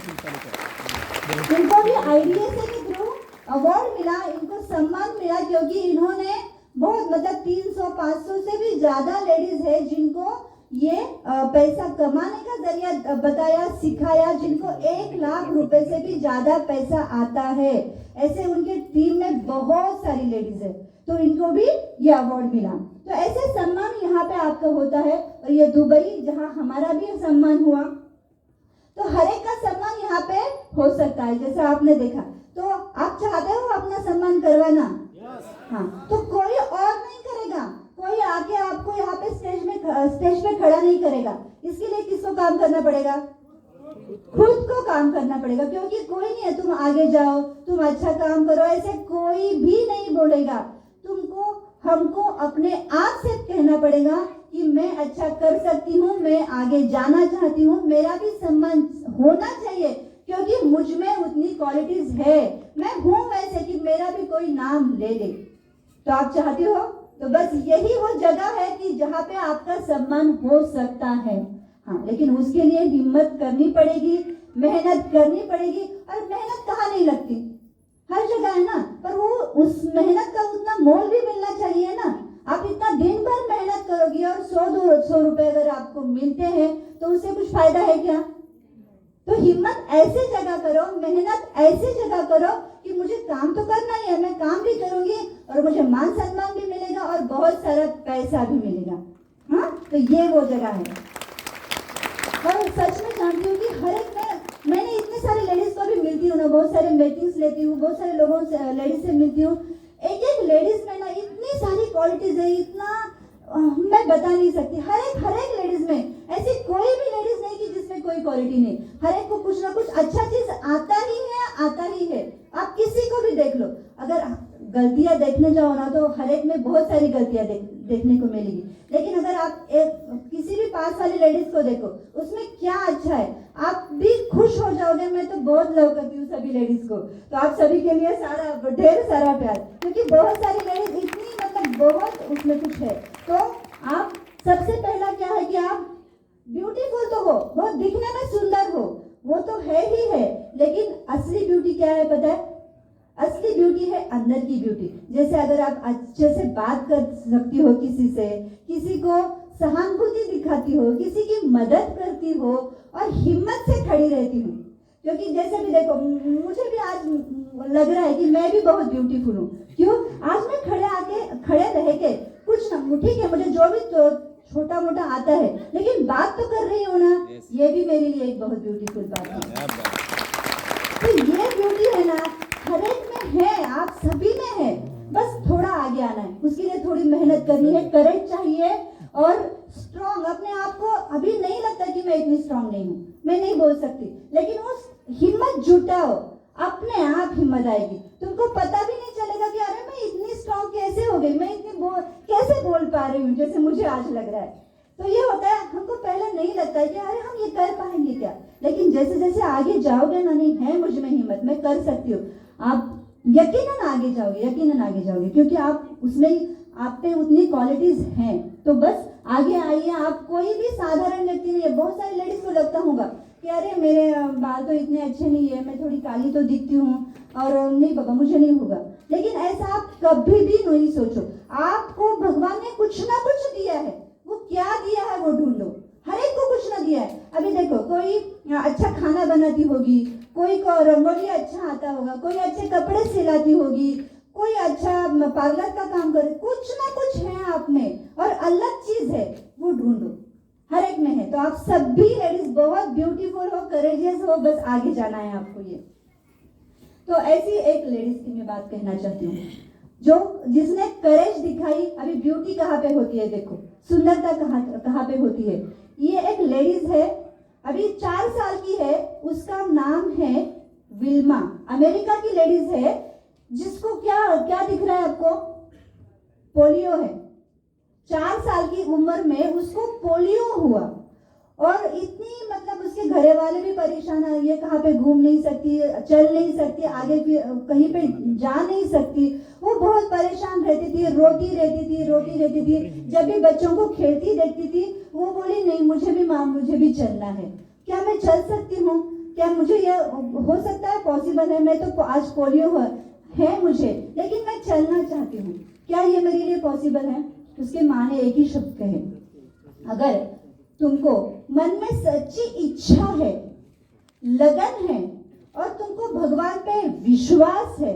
इनको भी आईडीएसए के थ्रू अवार्ड मिला, इनको सम्मान मिला, क्योंकि इन्होंने बहुत मतलब 300-500 से भी ज्यादा लेडीज है जिनको ये पैसा कमाने का जरिया बताया, सिखाया, जिनको 1 लाख रुपए से भी ज्यादा पैसा आता है। ऐसे उनके टीम में बहुत सारी लेडीज है, तो इनको भी ये अवार्ड मिला। तो ऐसे सम्मान यहाँ पे आपका होता है। और ये दुबई जहाँ हमारा भी सम्मान हुआ, तो हर एक का सम्मान यहाँ पे हो सकता है, जैसा आपने देखा। तो आप चाहते हो अपना सम्मान करवाना? हाँ, तो कोई और नहीं करेगा, कोई आके आपको यहाँ पे स्टेज पे खड़ा नहीं करेगा। इसके लिए किसको काम करना पड़ेगा? खुद को काम करना पड़ेगा, क्योंकि कोई नहीं है तुम आगे जाओ, तुम अच्छा काम करो, ऐसे कोई भी नहीं बोलेगा। तुमको हमको अपने आप से कहना पड़ेगा कि मैं अच्छा कर सकती हूँ, मैं आगे जाना चाहती हूँ, मेरा भी सम्मान होना चाहिए, क्योंकि मुझ में उतनी क्वालिटीज है, मैं हूँ वैसे कि मेरा भी कोई नाम ले ले। तो आप चाहती हो? तो बस यही वो जगह है कि जहाँ पे आपका सम्मान हो सकता है। हाँ, लेकिन उसके लिए हिम्मत करनी पड़ेगी, मेहनत करनी पड़ेगी। और मेहनत कहाँ नहीं लगती, हर जगह है ना, पर वो उस मेहनत का उतना मोल भी मिलना चाहिए ना। आप इतना दिन भर मेहनत करोगी और 100-200 रुपए अगर आपको मिलते हैं तो उससे कुछ फायदा है क्या? तो हिम्मत ऐसे जगह करो, मेहनत ऐसे जगह करो कि मुझे काम तो करना ही है, मैं काम भी करूंगी और मुझे मान सम्मान भी मिलेगा और बहुत सारा पैसा भी मिलेगा। हाँ, तो ये वो जगह है। और सच में जानती हूँ कि हर एक मैंने इतने सारे लेडीज को भी मिलती हूँ ना, बहुत सारे मीटिंग्स लेती हूँ, बहुत सारे लोगों से लेडीज से मिलती हूँ। एक एक लेडीज में ना इतनी सारी क्वालिटीज है, इतना मैं बता नहीं सकती। हर एक लेडीज में ऐसी कोई भी लेडीज नहीं कि जिसमें कोई क्वालिटी नहीं। हर एक को कुछ ना कुछ अच्छा चीज आता ही है। आप किसी को भी देख लो, अगर गलतियां देखने जाओ ना तो हर एक में बहुत सारी गलतियां देखने को मिलेगी। लेकिन अगर आप किसी भी पास वाली लेडीज को देखो, उसमें क्या अच्छा है, आप भी खुश हो जाओगे। मैं तो बहुत लव करती हूँ सभी लेडीज को, तो आप सभी के लिए ढेर सारा प्यार, क्योंकि बहुत सारी लेडीज इतनी मतलब बहुत उसमें कुछ है। तो आप सबसे पहला क्या है कि आप ब्यूटीफुल तो हो, बहुत दिखने में सुंदर हो, वो तो है ही है, लेकिन असली ब्यूटी क्या है पता है? असली ब्यूटी है अंदर की ब्यूटी। जैसे अगर आप अच्छे से बात कर सकती हो किसी से, किसी को सहानुभूति दिखाती हो, किसी की मदद करती हो और हिम्मत से खड़ी रहती हो। क्योंकि जैसे भी देखो, मुझे भी आज लग रहा है कि मैं भी बहुत ब्यूटीफुल हूँ। क्यों? आज मैं खड़े रह के कुछ ना, ठीक है मुझे जो भी तो छोटा मोटा आता है, लेकिन बात तो कर रही हूँ ना, ये भी मेरे लिए एक बहुत ब्यूटीफुल बात है। तो ये ब्यूटी है ना, हर एक में है, आप सभी में है, बस थोड़ा आगे आना है। उसके लिए थोड़ी मेहनत करनी है, करेज चाहिए और स्ट्रॉन्ग। अपने आप को अभी नहीं लगता कि मैं इतनी स्ट्रॉन्ग नहीं हूँ, मैं नहीं बोल सकती, लेकिन उस हिम्मत जुटाओ, अपने आप हिम्मत आएगी। तुमको पता भी नहीं चलेगा कि अरे मैं इतनी स्ट्रॉन्ग कैसे हो गई, मैं इतनी कैसे बोल पा रही हूँ जैसे मुझे आज लग रहा है। तो ये होता है, हमको पहले नहीं लगता है कि अरे हम ये कर पाएंगे क्या, लेकिन जैसे जैसे आगे जाओगे ना, नहीं है मुझ में हिम्मत, मैं कर सकती हूँ, आप यकीनन आगे जाओगे, क्योंकि आप उसमें आप पे उतनी क्वालिटीज हैं। तो बस आगे आइए। आप कोई भी साधारण व्यक्ति नहीं है। बहुत सारी लेडीज को लगता होगा कि अरे मेरे बाल तो इतने अच्छे नहीं है, मैं थोड़ी काली तो दिखती हूँ और नहीं बाबा मुझे नहीं होगा। लेकिन ऐसा आप कभी भी नहीं सोचो। आपको भगवान ने कुछ ना कुछ दिया है, वो क्या दिया है वो ढूंढो। हर एक को कुछ ना दिया है। अभी देखो, कोई अच्छा खाना बनाती होगी, कोई को रंगोली अच्छा आता होगा, कोई अच्छे कपड़े सिलाती होगी, कोई अच्छा पार्लर का काम करे, कुछ ना कुछ है आप में और अलग चीज है, वो ढूंढो। हर एक में है। तो आप सभी लेडीज बहुत ब्यूटीफुल हो, करेजियस हो, बस आगे जाना है आपको। ये तो ऐसी एक लेडीज की मैं बात कहना चाहती हूँ जो जिसने करेज दिखाई। अभी ब्यूटी कहाँ पे होती है, देखो सुंदरता कहाँ पे होती है। ये एक लेडीज है, अभी 4 साल की है, उसका नाम है विल्मा। अमेरिका की लेडीज है, जिसको क्या दिख रहा है आपको? पोलियो है। 4 साल की उम्र में उसको पोलियो हुआ और इतनी मतलब उसके घरे वाले भी परेशान है। ये कहाँ पे घूम नहीं सकती, चल नहीं सकती, आगे कहीं पे जा नहीं सकती। वो बहुत परेशान रहती थी, रोती रहती थी। जब भी बच्चों को खेलती देखती थी, वो बोली नहीं मुझे भी माँ, मुझे भी चलना है। क्या मैं चल सकती हूँ? क्या मुझे ये हो सकता है? पॉसिबल है। मैं तो आज पोलियो है मुझे, लेकिन मैं चलना चाहती हूँ। क्या ये मेरे लिए पॉसिबल है? उसके माँ ने एक ही शब्द कहे, अगर तुमको मन में सच्ची इच्छा है, लगन है और तुमको भगवान पे विश्वास है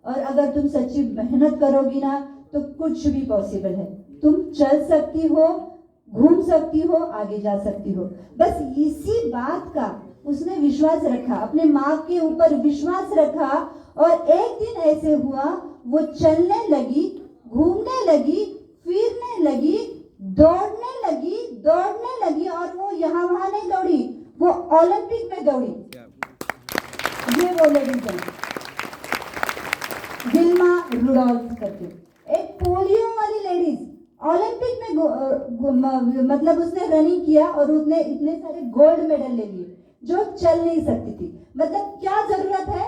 और अगर तुम सच्ची मेहनत करोगी ना तो कुछ भी पॉसिबल है। तुम चल सकती हो, घूम सकती हो, आगे जा सकती हो। बस इसी बात का उसने विश्वास रखा, अपने माँ के ऊपर विश्वास रखा और एक दिन ऐसे हुआ, वो चलने लगी, घूमने लगी, फिरने लगी, दौड़ने लगी और वो यहाँ वहां नहीं दौड़ी, वो ओलंपिक में दौड़ी। ये वो लेडीज है, विल्मा रुडोल्फ करके, एक पोलियो वाली लेडीज ओलंपिक में मतलब उसने रनिंग किया और उसने इतने सारे गोल्ड मेडल ले लिए, जो चल नहीं सकती थी। मतलब क्या जरूरत है?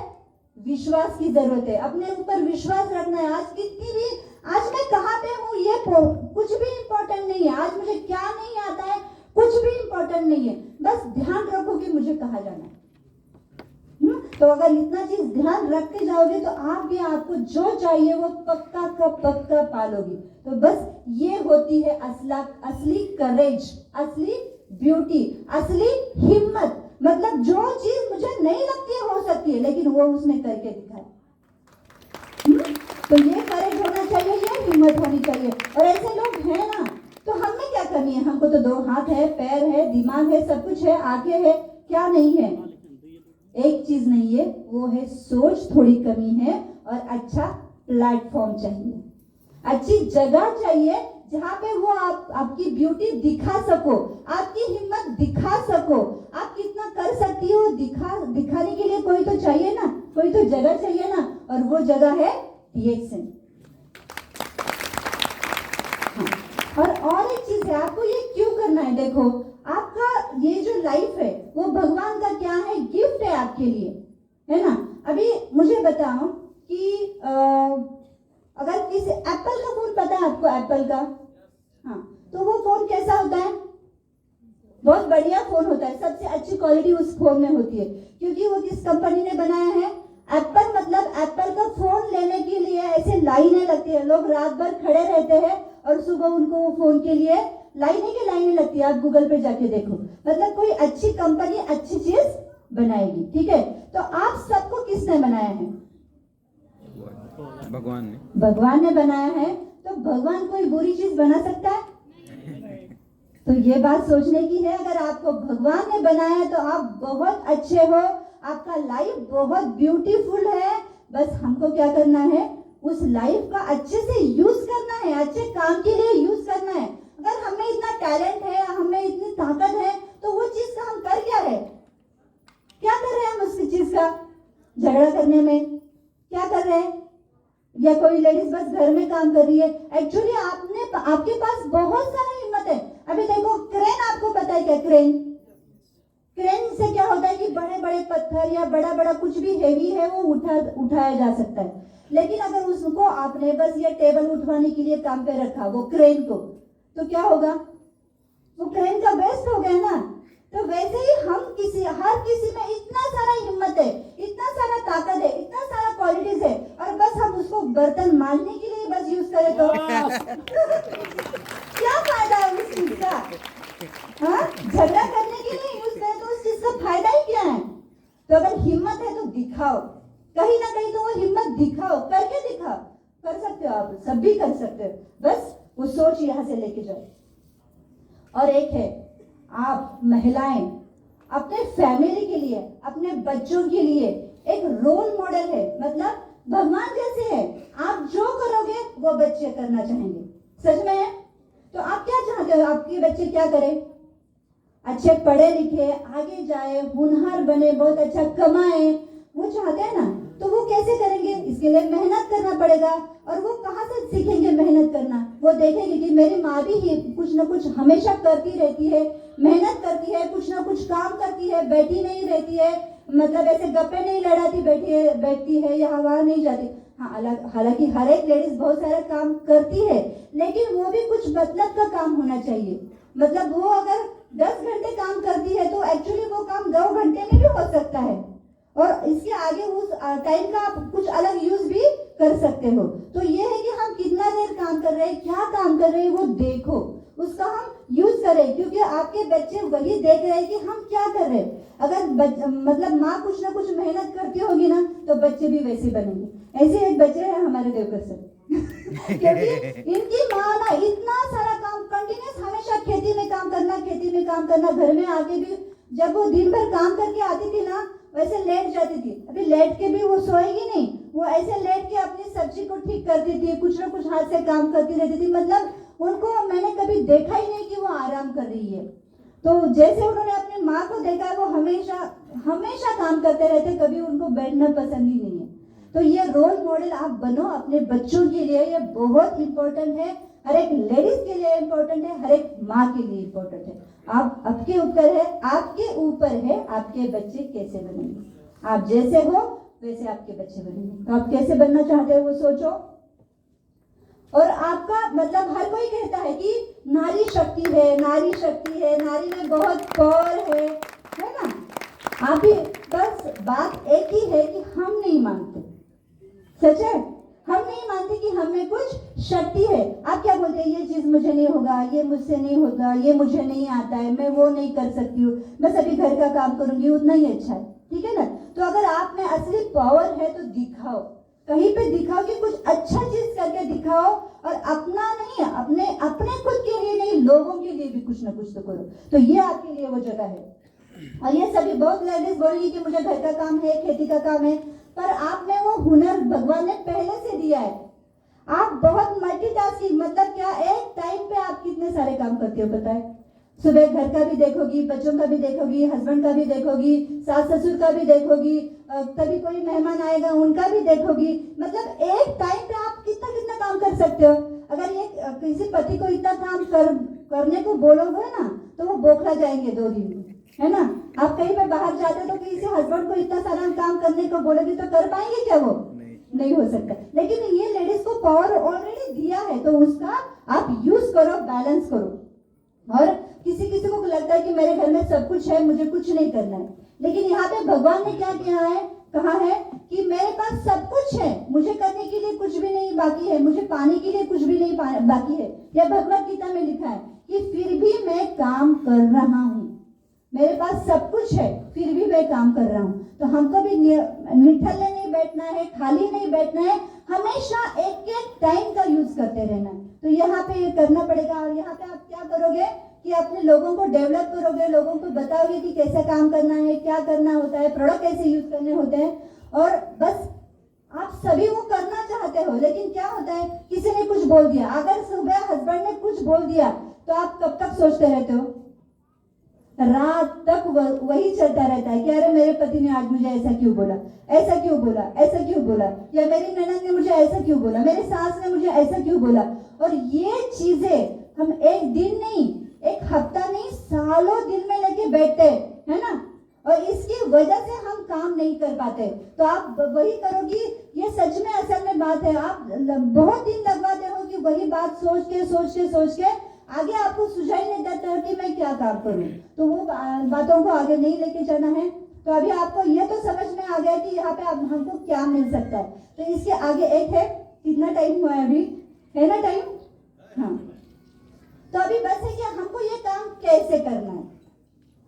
विश्वास की जरूरत है, अपने ऊपर विश्वास रखना है। आज कितनी भी, आज मैं कहाँ पे हूँ ये कुछ भी इम्पोर्टेंट नहीं है, आज मुझे क्या नहीं आता है कुछ भी इम्पोर्टेंट नहीं है, बस ध्यान रखो कि मुझे कहाँ जाना है। तो अगर इतना चीज ध्यान रख के जाओगे तो आप भी आपको जो चाहिए वो पक्का का पक्का पालोगी। तो बस ये होती है असली करेज, असली ब्यूटी, असली हिम्मत। मतलब जो चीज मुझे नहीं लगती है हो सकती है, लेकिन वो उसने करके दिखाया। तो ये करेज होना चाहिए, ये हिम्मत होनी चाहिए। और ऐसे लोग हैं ना, तो हम में क्या कमी है? हमको तो 2 हाथ है, पैर है, दिमाग है, सब कुछ है, आंखें है, क्या नहीं है? एक चीज नहीं है, वो है सोच थोड़ी कमी है और अच्छा प्लेटफॉर्म चाहिए, अच्छी जगह चाहिए जहां पे वो आपकी ब्यूटी दिखा सको, आपकी हिम्मत दिखा सको, आप कितना कर सकती हो दिखाने के लिए कोई तो चाहिए ना, कोई तो जगह चाहिए ना, और वो जगह है DXN। और एक चीज है, आपको ये क्यों करना है? देखो, आपका ये जो लाइफ है वो भगवान का क्या है? गिफ्ट है आपके लिए, है ना। अभी मुझे बताओ कि अगर किसी एप्पल का फोन पता है आपको? एप्पल का, हाँ, तो वो फोन कैसा होता है? बहुत बढ़िया फोन होता है, सबसे अच्छी क्वालिटी उस फोन में होती है, क्योंकि वो किस कंपनी ने बनाया है? एप्पल। मतलब एप्पल का फोन लेने के लिए ऐसे लाइनें लगती है, लोग रात भर खड़े रहते हैं और सुबह उनको वो फोन के लिए लाइनें लगती है। आप गूगल पे जाके देखो, मतलब कोई अच्छी कंपनी अच्छी चीज बनाएगी, ठीक है। तो आप सबको किसने बनाया है? भगवान ने बनाया है। तो भगवान कोई बुरी चीज बना सकता है? तो ये बात सोचने की है। अगर आपको भगवान ने बनाया है तो आप बहुत अच्छे हो, आपका लाइफ बहुत ब्यूटीफुल है। बस हमको क्या करना है? उस लाइफ का अच्छे से यूज करना है, अच्छे काम के लिए यूज करना है। अगर हमें इतना टैलेंट है, हमें इतनी ताकत है, तो वो चीज का हम कर क्या रहे? क्या कर रहे हैं हम उस चीज का? झगड़ा करने में क्या कर रहे हैं? या कोई लेडीज बस घर में काम कर रही है। एक्चुअली आपके पास बहुत सारा हिम्मत है। अभी देखो, क्रेन, आपको पता है क्या क्रेन? क्रेन से क्या होता है कि बड़े बड़े पत्थर या बड़ा बड़ा कुछ भी हेवी है वो उठाया जा सकता है। लेकिन अगर उसको आपने बस ये टेबल उठवाने के लिए काम पे रखा, वो क्रेन को, तो क्या होगा? वो क्रेन का वेस्ट हो गया ना। तो वैसे ही हर किसी में इतना सारा हिम्मत है, इतना सारा ताकत है, इतना सारा क्वालिटीज है, और बस हम उसको बर्तन मांजने के लिए बस यूज करें तो क्या फायदा है उस चीज का? हाँ, झगड़ा करने के लिए यूज करें तो उस चीज का फायदा ही क्या है? तो अगर हिम्मत है तो दिखाओ, कहीं ना कहीं तो वो हिम्मत दिखाओ, करके दिखाओ। कर सकते हो, आप सब भी कर सकते हो, बस वो सोच यहाँ से लेके जाओ। और एक है, आप महिलाएं अपने फैमिली के लिए, अपने बच्चों के लिए एक रोल मॉडल है। मतलब भगवान जैसे है, आप जो करोगे वो बच्चे करना चाहेंगे। सच में है? तो आप क्या चाहते हो आपके बच्चे क्या करें? अच्छे पढ़े लिखे, आगे जाए, होनहार बने, बहुत अच्छा कमाए, वो चाहते हैं ना। तो वो कैसे करेंगे? इसके लिए मेहनत करना पड़ेगा। और वो कहाँ से सीखेंगे मेहनत करना? वो देखेंगे कि मेरी माँ भी ही कुछ ना कुछ हमेशा करती रहती है, मेहनत करती है, कुछ ना कुछ काम करती है, बैठी नहीं रहती है, मतलब ऐसे गप्पे नहीं लड़ाती बैठती है, यहाँ वहाँ नहीं जाती। हाँ, हालांकि हर एक लेडीज बहुत सारा काम करती है, लेकिन वो भी कुछ मतलब का काम होना चाहिए। मतलब वो अगर 10 घंटे काम करती है तो एक्चुअली वो काम 2 घंटे में भी हो सकता है। और इसके आगे उस टाइम का आप कुछ अलग यूज भी कर सकते हो। तो ये है कि हम कितना देर काम कर रहे हैं, क्या काम कर रहे हैं, वो देखो, उसका हम यूज करें, क्योंकि आपके बच्चे वही देख रहे हैं कि हम क्या कर रहे हैं। अगर मतलब माँ कुछ ना कुछ मेहनत करती होगी ना, तो बच्चे भी वैसे बनेंगे। ऐसे एक बच्चे हैं हमारे देवकर सर क्योंकि इनकी माँ ना इतना सारा काम कंटिन्यूस, हमेशा खेती में काम करना, घर में आके भी जब वो दिन भर काम करके आती थी ना, वैसे लेट जाती थी। अभी लेट के भी वो सोएगी नहीं, वो ऐसे लेट के अपनी सब्जी को ठीक करती थी, कुछ ना कुछ हाथ से काम करती रहती थी। मतलब उनको मैंने कभी देखा ही नहीं कि वो आराम कर रही है। तो जैसे उन्होंने अपनी माँ को देखा, वो हमेशा काम करते रहते, कभी उनको बैठना पसंद ही नहीं है। तो ये रोल मॉडल आप बनो अपने बच्चों के लिए, ये बहुत इंपॉर्टेंट है। हर एक लेडीज के लिए इंपॉर्टेंट है, हर एक माँ के लिए इंपॉर्टेंट है। आपके ऊपर है आपके बच्चे कैसे बनेंगे। आप जैसे हो वैसे आपके बच्चे बनेंगे। तो आप कैसे बनना चाहते हो वो सोचो। और आपका मतलब हर कोई कहता है कि नारी शक्ति है, नारी में बहुत पावर है ना। आप ही बस बात एक ही है कि हम नहीं मानते। सच है, हम नहीं मानते कि हम में कुछ शक्ति है। आप क्या बोलते हैं, ये चीज मुझे नहीं होगा, ये मुझसे नहीं होगा, ये मुझे नहीं आता है, मैं वो नहीं कर सकती हूँ, मैं सभी घर का काम करूंगी, उतना ही अच्छा है। ठीक है ना। तो अगर आप में असली पावर है तो दिखाओ, कहीं पे दिखाओ कि कुछ अच्छा चीज करके दिखाओ। और अपना नहीं, अपने खुद के लिए नहीं, लोगों के लिए भी कुछ ना कुछ तो करो। तो ये आपके लिए वो जगह है। और ये सभी बहुत लेडीज बोलेंगी कि मुझे घर का काम है, खेती का काम है, पर आप में वो हुनर भगवान ने पहले से दिया है। आप बहुत मल्टीटास्किंग, मतलब क्या, एक टाइम पे आप कितने सारे काम करते हो पता है। सुबह घर का भी देखोगी, बच्चों का भी देखोगी, हस्बैंड का भी देखोगी, सास ससुर का भी देखोगी, कभी कोई मेहमान आएगा उनका भी देखोगी। मतलब एक टाइम पे आप कितना काम कर सकते हो। अगर ये किसी पति को इतना काम करने को बोलोगे ना, तो वो बौखला जाएंगे 2 दिन में, है ना। आप कहीं पे बाहर जाते तो किसी हस्बैंड को इतना सारा काम करने को बोलोगे तो कर पाएंगे क्या वो? नहीं हो सकता। लेकिन ये लेडीज को पावर ऑलरेडी दिया है, तो उसका आप यूज करो, बैलेंस करो। और किसी को लगता है कि मेरे घर में सब कुछ है, मुझे कुछ नहीं करना है। लेकिन यहाँ पे भगवान ने क्या कहा है कि मेरे पास सब कुछ है, मुझे करने के लिए कुछ भी नहीं बाकी है, मुझे पाने के लिए कुछ भी नहीं बाकी है। या भगवत गीता में लिखा है कि फिर भी मैं काम कर रहा हूँ, मेरे पास सब कुछ है फिर भी मैं काम कर रहा हूँ। तो हमको भी निठल्ले नहीं बैठना है, खाली नहीं बैठना है, हमेशा एक टाइम का यूज करते रहना है। तो यहाँ पे ये करना पड़ेगा। और यहाँ पे आप क्या करोगे कि अपने लोगों को डेवलप करोगे, लोगों को बताओगे कि कैसे काम करना है, क्या करना होता है, प्रोडक्ट कैसे यूज करने होते हैं। और बस आप सभी वो करना चाहते हो, लेकिन क्या होता है, किसी ने कुछ बोल दिया। अगर सुबह हस्बैंड ने कुछ बोल दिया तो आप कब तक सोचते रहते हो? रात तक वही चलता रहता है कि अरे मेरे पति ने आज मुझे ऐसा क्यों बोला, ऐसा क्यों बोला, ऐसा क्यों बोला, या मेरी ननद ने मुझे ऐसा क्यों बोला, मेरी सास ने मुझे ऐसा क्यों बोला। और ये चीजें हम एक दिन नहीं, एक हफ्ता नहीं, सालों दिल में लेके बैठते है ना। और इसकी वजह से हम काम नहीं कर पाते। तो आप वही करोगी, ये सच में असल में बात है। आप बहुत दिन लगवाते हो कि वही बात सोच के आगे आपको सुझाई नहीं देता है कि मैं क्या काम करूं। तो वो बातों को आगे नहीं लेके जाना है। तो अभी आपको ये तो समझ में आ गया कि यहाँ पे हमको क्या मिल सकता है। तो इसके आगे एक है, कितना टाइम हुआ है अभी, है ना टाइम? हाँ, तो अभी बस है कि हमको ये काम कैसे करना है।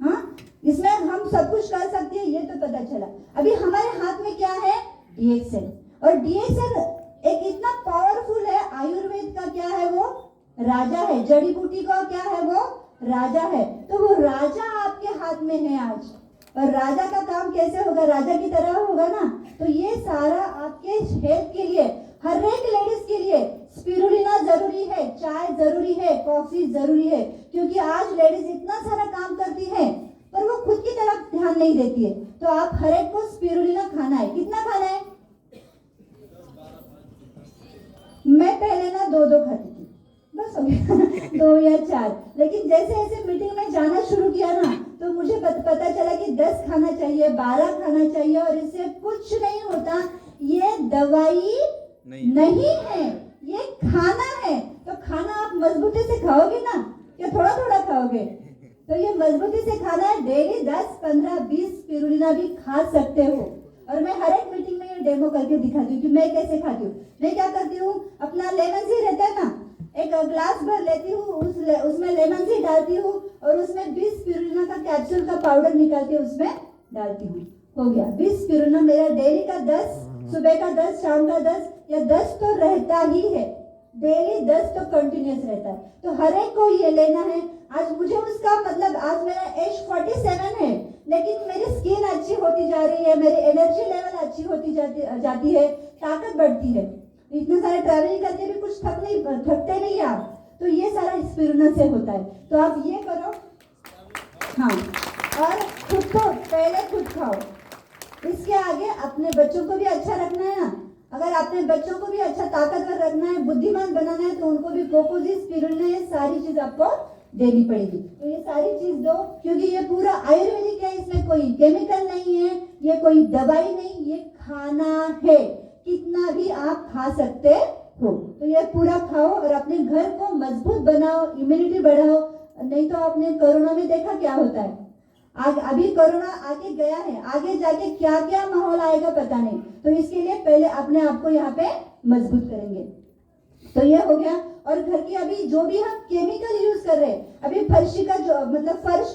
हाँ, इसमें हम सब कुछ कर सकते हैं, ये तो पता चला। अभी हमारे हाथ में क्या है? DHL। और DHL एक इतना पावरफुल है, आयुर्वेद का क्या है, वो राजा है, जड़ी बूटी का क्या है, वो राजा है। तो वो राजा आपके हाथ में है आज। और राजा का काम कैसे होगा? राजा की तरह होगा ना। तो ये सारा आपके हेल्थ के लिए, हर एक लेडीज के लिए स्पिरुलिना जरूरी है, चाय जरूरी है, कॉफी जरूरी है। क्योंकि आज लेडीज इतना सारा काम करती है पर वो खुद की तरफ ध्यान नहीं देती है। तो आप हर एक को स्पिरुलिना खाना है। कितना खाना है? मैं पहले ना 2 खाती थी, बस हो गया 2 या 4। लेकिन जैसे जैसे मीटिंग में जाना शुरू किया ना, तो मुझे पता चला कि 10 खाना चाहिए, 12 खाना चाहिए। और इससे कुछ नहीं होता, ये दवाई नहीं है, ये खाना है। तो खाना आप मजबूती से खाओगे ना, या थोड़ा थोड़ा खाओगे? तो ये मजबूती से खाना है। डेली 10, 15, 20 स्पिरुलिना भी खा सकते हो। और मैं हर एक मीटिंग में ये डेमो करके दिखाती हूँ कि मैं कैसे खाती हूँ। मैं क्या करती हूँ, अपना लेमन सी रहता है ना, एक ग्लास भर लेती हूँ, उसमें लेमन सी डालती हूँ और उसमें 20 स्पिरुलिना का कैप्सूल का पाउडर निकाल के उसमें डालती हूँ। हो गया 20 स्पिरुलिना। मेरा डेली का 10, सुबह का 10, शाम का 10 या 10 तो रहता ही है। डेली 10 तो कंटिन्यूस रहता है। तो हर एक को ये लेना है। आज मुझे उसका मतलब, आज मेरा एज 47 है, लेकिन मेरी स्किन अच्छी होती जा रही है, मेरी एनर्जी लेवल अच्छी होती जाती है, ताकत बढ़ती है। इतने सारे ट्रैवलिंग करके भी कुछ थकते नहीं आप। तो ये सारा स्पिरुलिना से होता है। तो आप ये करो। हाँ, और खुद को पहले खुद खाओ, इसके आगे अपने बच्चों को भी अच्छा रखना है ना। अगर अपने बच्चों को भी अच्छा ताकतवर रखना है, बुद्धिमान बनाना है, तो उनको भी कोकोजी, स्पिरुलिना, ये सारी चीज आपको देनी पड़ेगी। तो ये सारी चीज दो, क्योंकि ये पूरा आयुर्वेदिक है, इसमें कोई केमिकल नहीं है, ये कोई दवाई नहीं, ये खाना है। कितना भी आप खा सकते हो। तो ये पूरा खाओ और अपने घर को मजबूत बनाओ, इम्यूनिटी बढ़ाओ। नहीं तो आपने कोरोना में देखा क्या होता है। अभी कोरोना आगे गया है, आगे जाके क्या क्या माहौल आएगा पता नहीं। तो इसके लिए पहले अपने आप को यहाँ पे मजबूत करेंगे। तो ये हो गया। और घर की अभी जो भी हम केमिकल यूज कर रहे हैं, अभी फर्श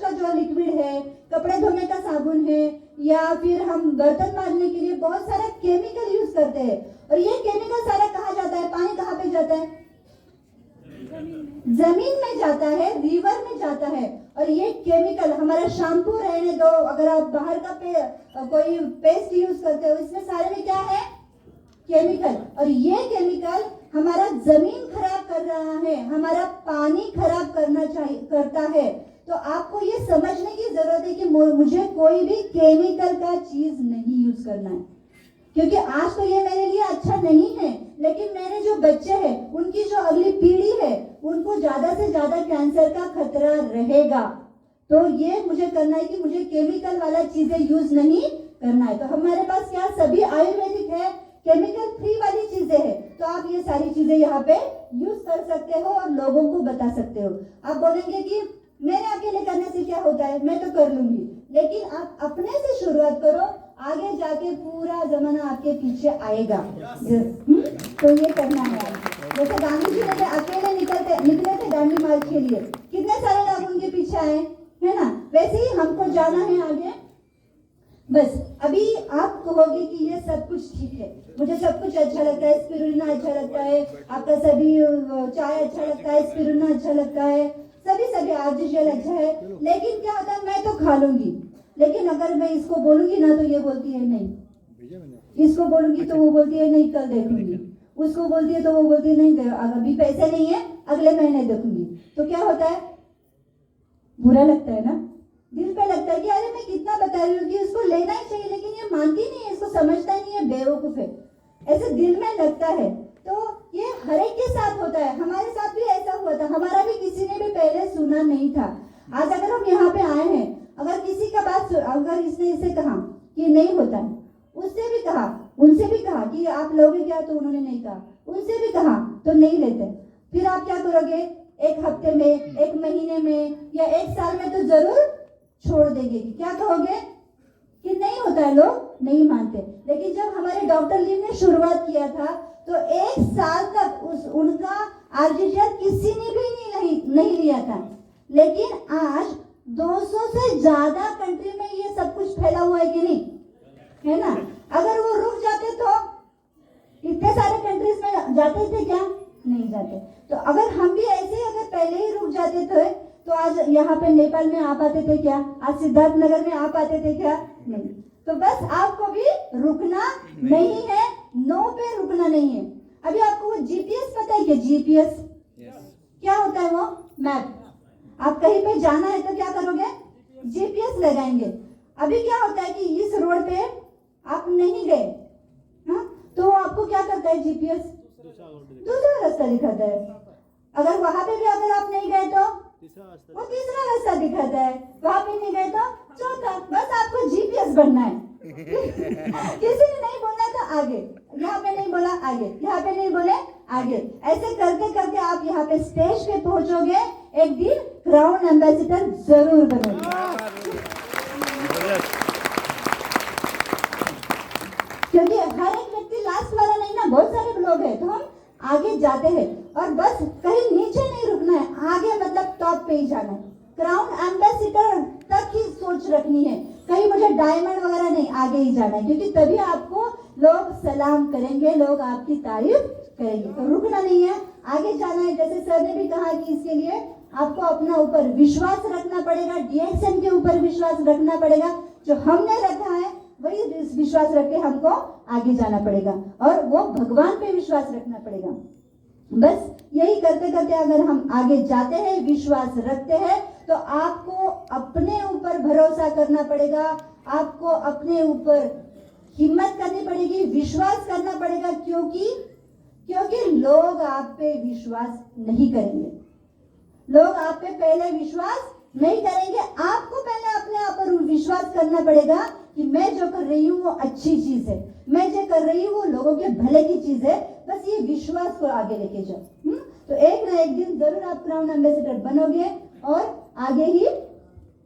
का जो लिक्विड है, कपड़े धोने का साबुन है, या फिर हम बर्तन मांजने के लिए बहुत सारा केमिकल यूज करते हैं। और ये केमिकल सारा कहाँ जाता है, पानी कहाँ पे जाता है, जमीन में जाता है, रिवर में जाता है। और ये केमिकल हमारा शैम्पू रहने दो, अगर आप बाहर का कोई पेस्ट यूज करते हो, इसमें सारे में क्या है, केमिकल। और ये केमिकल हमारा जमीन खराब कर रहा है, हमारा पानी खराब करता है। तो आपको ये समझने की जरूरत है कि मुझे कोई भी केमिकल का चीज नहीं यूज करना है, क्योंकि आज तो ये मेरे लिए अच्छा नहीं है, लेकिन मेरे जो बच्चे हैं, उनकी जो अगली पीढ़ी है, उनको ज्यादा से ज्यादा कैंसर का खतरा रहेगा। तो ये मुझे करना है कि मुझे केमिकल वाला चीजें यूज नहीं करना है। तो हमारे पास क्या सभी आयुर्वेदिक है, केमिकल फ्री वाली चीजें हैं। तो आप ये सारी चीजें यहाँ पे यूज कर सकते हो और लोगों को बता सकते हो। आप बोलेंगे कि मैंने अकेले करने से क्या होता है, मैं तो कर लूंगी, लेकिन आप अपने से शुरुआत करो, आगे जाके पूरा जमाना आपके पीछे आएगा। तो ये करना है। जैसे गांधी जी ने अकेले निकले थे दांडी मार्च के लिए, कितने सारे लोग उनके पीछे आए, है ना। वैसे ही हमको जाना है आगे। बस अभी आप कहोगे कि ये सब कुछ ठीक है, मुझे सब कुछ अच्छा लगता है, स्पिरुलिना अच्छा लगता है, आपका सभी चाय अच्छा लगता है, स्पिरुलिना अच्छा लगता है, सभी आर्टिफिशियल अच्छा है, लेकिन क्या होता है, मैं तो खा लूंगी, लेकिन अगर मैं इसको बोलूंगी ना तो ये बोलती है नहीं, इसको बोलूंगी तो वो बोलती है नहीं कल देखूंगी, उसको बोलती है तो वो बोलती है नहीं अभी पैसे नहीं है अगले महीने देखूंगी। तो क्या होता है, बुरा लगता है ना, दिल पे लगता है कि अरे मैं कितना बता रही हूँ कि उसको लेना ही चाहिए, लेकिन ये मानती नहीं है, इसको समझता नहीं है, बेवकूफ है, ऐसे दिल में लगता है। तो ये हर एक के साथ होता है, हमारे साथ भी ऐसा हुआ था, हमारा भी किसी ने भी पहले सुना नहीं था। आज अगर हम यहाँ पे आए हैं, अगर किसी का बात अगर इसने इसे कहा कि नहीं होता है, उससे भी कहा, उनसे भी कहा कि आप लोगे क्या, तो उन्होंने नहीं कहा, उनसे भी कहा तो नहीं लेते, फिर आप क्या करोगे, एक हफ्ते में, एक महीने में या एक साल में तो जरूर छोड़ देंगे। क्या कहोगे कि नहीं होता है, लोग नहीं मानते। लेकिन जब हमारे डॉक्टर लीम ने शुरुआत किया था तो एक साल तक उनका आर्टिफिशियल किसी ने भी नहीं लिया था, लेकिन आज 200 से ज्यादा कंट्री में ये सब कुछ फैला हुआ है कि नहीं, है ना। अगर वो रुक जाते तो इतने सारे कंट्रीज में जाते थे क्या, नहीं जाते। तो अगर हम भी ऐसे अगर पहले ही रुक जाते थे तो आज यहाँ पे नेपाल में आ पाते थे क्या, आज सिद्धार्थ नगर में आ पाते थे क्या, नहीं। तो बस आपको भी रुकना नहीं है, नो पे रुकना नहीं है। अभी आपको वो जीपीएस पता है क्या, जीपीएस क्या होता है, वो मैप। आप कहीं पे जाना है तो क्या करोगे, जीपीएस लगाएंगे। अभी क्या होता है कि इस रोड पे आप नहीं गए, हाँ, तो आपको क्या करता है जीपीएस, दूसरा रास्ता दिखाता है। अगर वहां पे भी अगर आप नहीं गए तो वो तीसरा रास्ता दिखाता है, वहां पे नहीं गए तो चौथा। बस आपको जीपीएस बनना है। किसी ने नहीं बोलना तो आगे, यहाँ पे नहीं बोला आगे, यहाँ पे नहीं बोले आगे, ऐसे करते करते आप यहाँ पे स्टेज पे पहुंचोगे, एक दिन क्राउन एम्बेसडर जरूर बनूंगी। जबरदस्त। क्योंकि हर एक व्यक्ति लास्ट वाला नहीं ना, बहुत सारे लोग हैं, तो हम आगे जाते हैं और बस कहीं नीचे नहीं रुकना है, आगे मतलब टॉप पे ही जाना है। क्राउन एम्बेसडर तक ही सोच रखनी है, कहीं मुझे डायमंड वगैरह नहीं, आगे ही जाना है, क्योंकि तभी आपको लोग सलाम करेंगे, लोग आपकी तारीफ करेंगे। तो रुकना नहीं है, आगे जाना है। जैसे सर ने भी कहा कि इसके लिए आपको अपना ऊपर विश्वास रखना पड़ेगा, DXN के ऊपर विश्वास रखना पड़ेगा। जो हमने रखा है वही विश्वास रख के हमको आगे जाना पड़ेगा, और वो भगवान पे विश्वास रखना पड़ेगा। बस यही करते करते अगर हम आगे जाते हैं, विश्वास रखते हैं, तो आपको अपने ऊपर भरोसा करना पड़ेगा, आपको अपने ऊपर हिम्मत करनी पड़ेगी, विश्वास करना पड़ेगा, क्योंकि लोग आप पे विश्वास नहीं करेंगे। लोग आप पे पहले विश्वास नहीं करेंगे, आपको पहले अपने आप पर विश्वास करना पड़ेगा कि मैं जो कर रही हूँ वो अच्छी चीज है, मैं जो कर रही हूँ वो लोगों के भले की चीज है। बस ये विश्वास को आगे लेके जाओ। तो एक ना एक दिन जरूर आप क्राउन एम्बेसडर बनोगे और आगे ही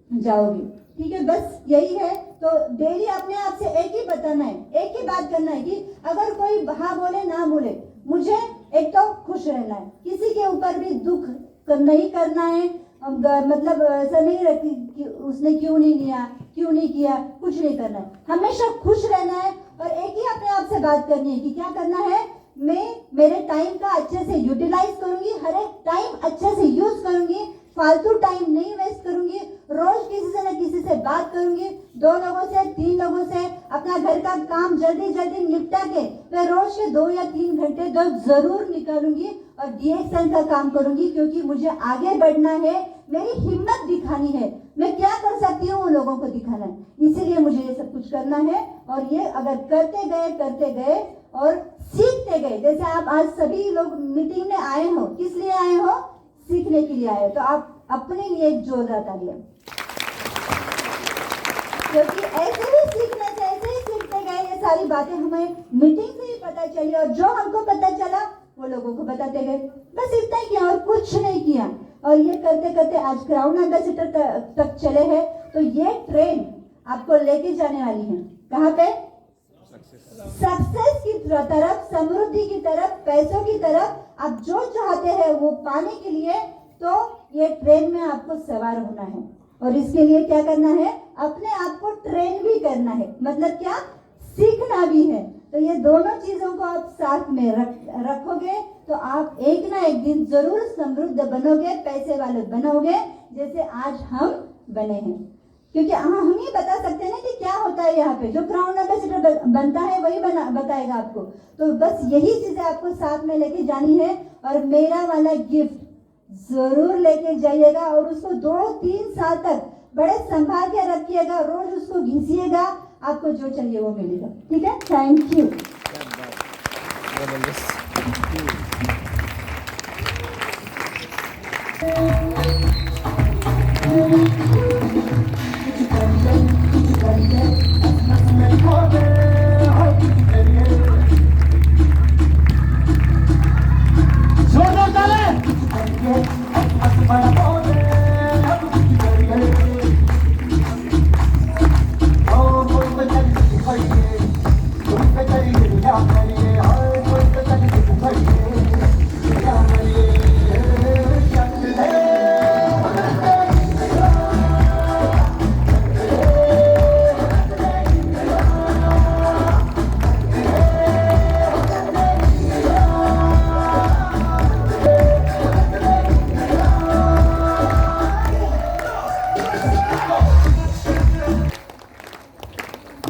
जाओगे। ठीक है, बस यही है। तो डेली अपने आप से एक ही बताना है, एक ही बात करना है कि अगर कोई हाँ बोले ना बोले, मुझे एक तो खुश रहना है, किसी के ऊपर भी दुख नहीं करना है। मतलब ऐसा नहीं रहती कि उसने क्यों नहीं लिया, क्यों नहीं किया, कुछ नहीं करना है, हमेशा खुश रहना है। और एक ही अपने आप से बात करनी है कि क्या करना है, मैं मेरे टाइम का अच्छे से यूटिलाइज करूंगी, हर एक टाइम अच्छे से यूज करूंगी, फालतू टाइम नहीं वेस्ट करूंगी, रोज किसी से न किसी से बात करूंगी, 2 लोगों से 3 लोगों से अपना घर का काम जल्दी जल्दी निपटा के मैं रोज के 2 या 3 घंटे तो जरूर निकालूंगी और DXN का काम करूंगी, क्योंकि मुझे आगे बढ़ना है, मेरी हिम्मत दिखानी है, मैं क्या कर सकती हूँ वो लोगों को दिखाना है, इसीलिए मुझे ये सब कुछ करना है। और ये अगर करते गए और सीखते गए, जैसे आप आज सभी लोग मीटिंग में आए हो, किस लिए आए हो, सीखने के लिए आए हो, तो आप अपने लिए एक जोरदार तालियां, क्योंकि ऐसे ही सीखने से, ऐसे ही सीखते गए, ये सारी बातें हमें मीटिंग से ही पता चली, और जो हमको पता चला वो लोगों को बताते गए, बस इतना ही किया और कुछ नहीं किया। और ये करते करते आज क्राउन एम्बेसडर तक चले हैं। तो ये ट्रेन आपको लेके जाने वाली है कहाँ पे, सक्सेस की तरफ, समृद्धि की तरफ, पैसों की तरफ। आप जो चाहते हैं वो पाने के लिए तो ये ट्रेन में आपको सवार होना है, और इसके लिए क्या करना है, अपने आप को ट्रेन भी करना है, मतलब क्या, सीखना भी है। तो ये दोनों चीजों को आप साथ में रखोगे तो आप एक ना एक दिन जरूर समृद्ध बनोगे, पैसे वाले बनोगे, जैसे आज हम बने हैं। क्योंकि हम ही बता सकते हैं ना कि क्या होता है यहाँ पे, जो क्राउन एम्बेसडर बनता है वही बताएगा आपको। तो बस यही चीजें आपको साथ में लेके जानी है, और मेरा वाला गिफ्ट जरूर लेके जाइएगा, और उसको 2-3 साल तक बड़े संभाल के रखिएगा, रोज उसको घिसिएगा, आपको जो चाहिए वो मिलेगा। ठीक है, थैंक यू। जबरदस्त।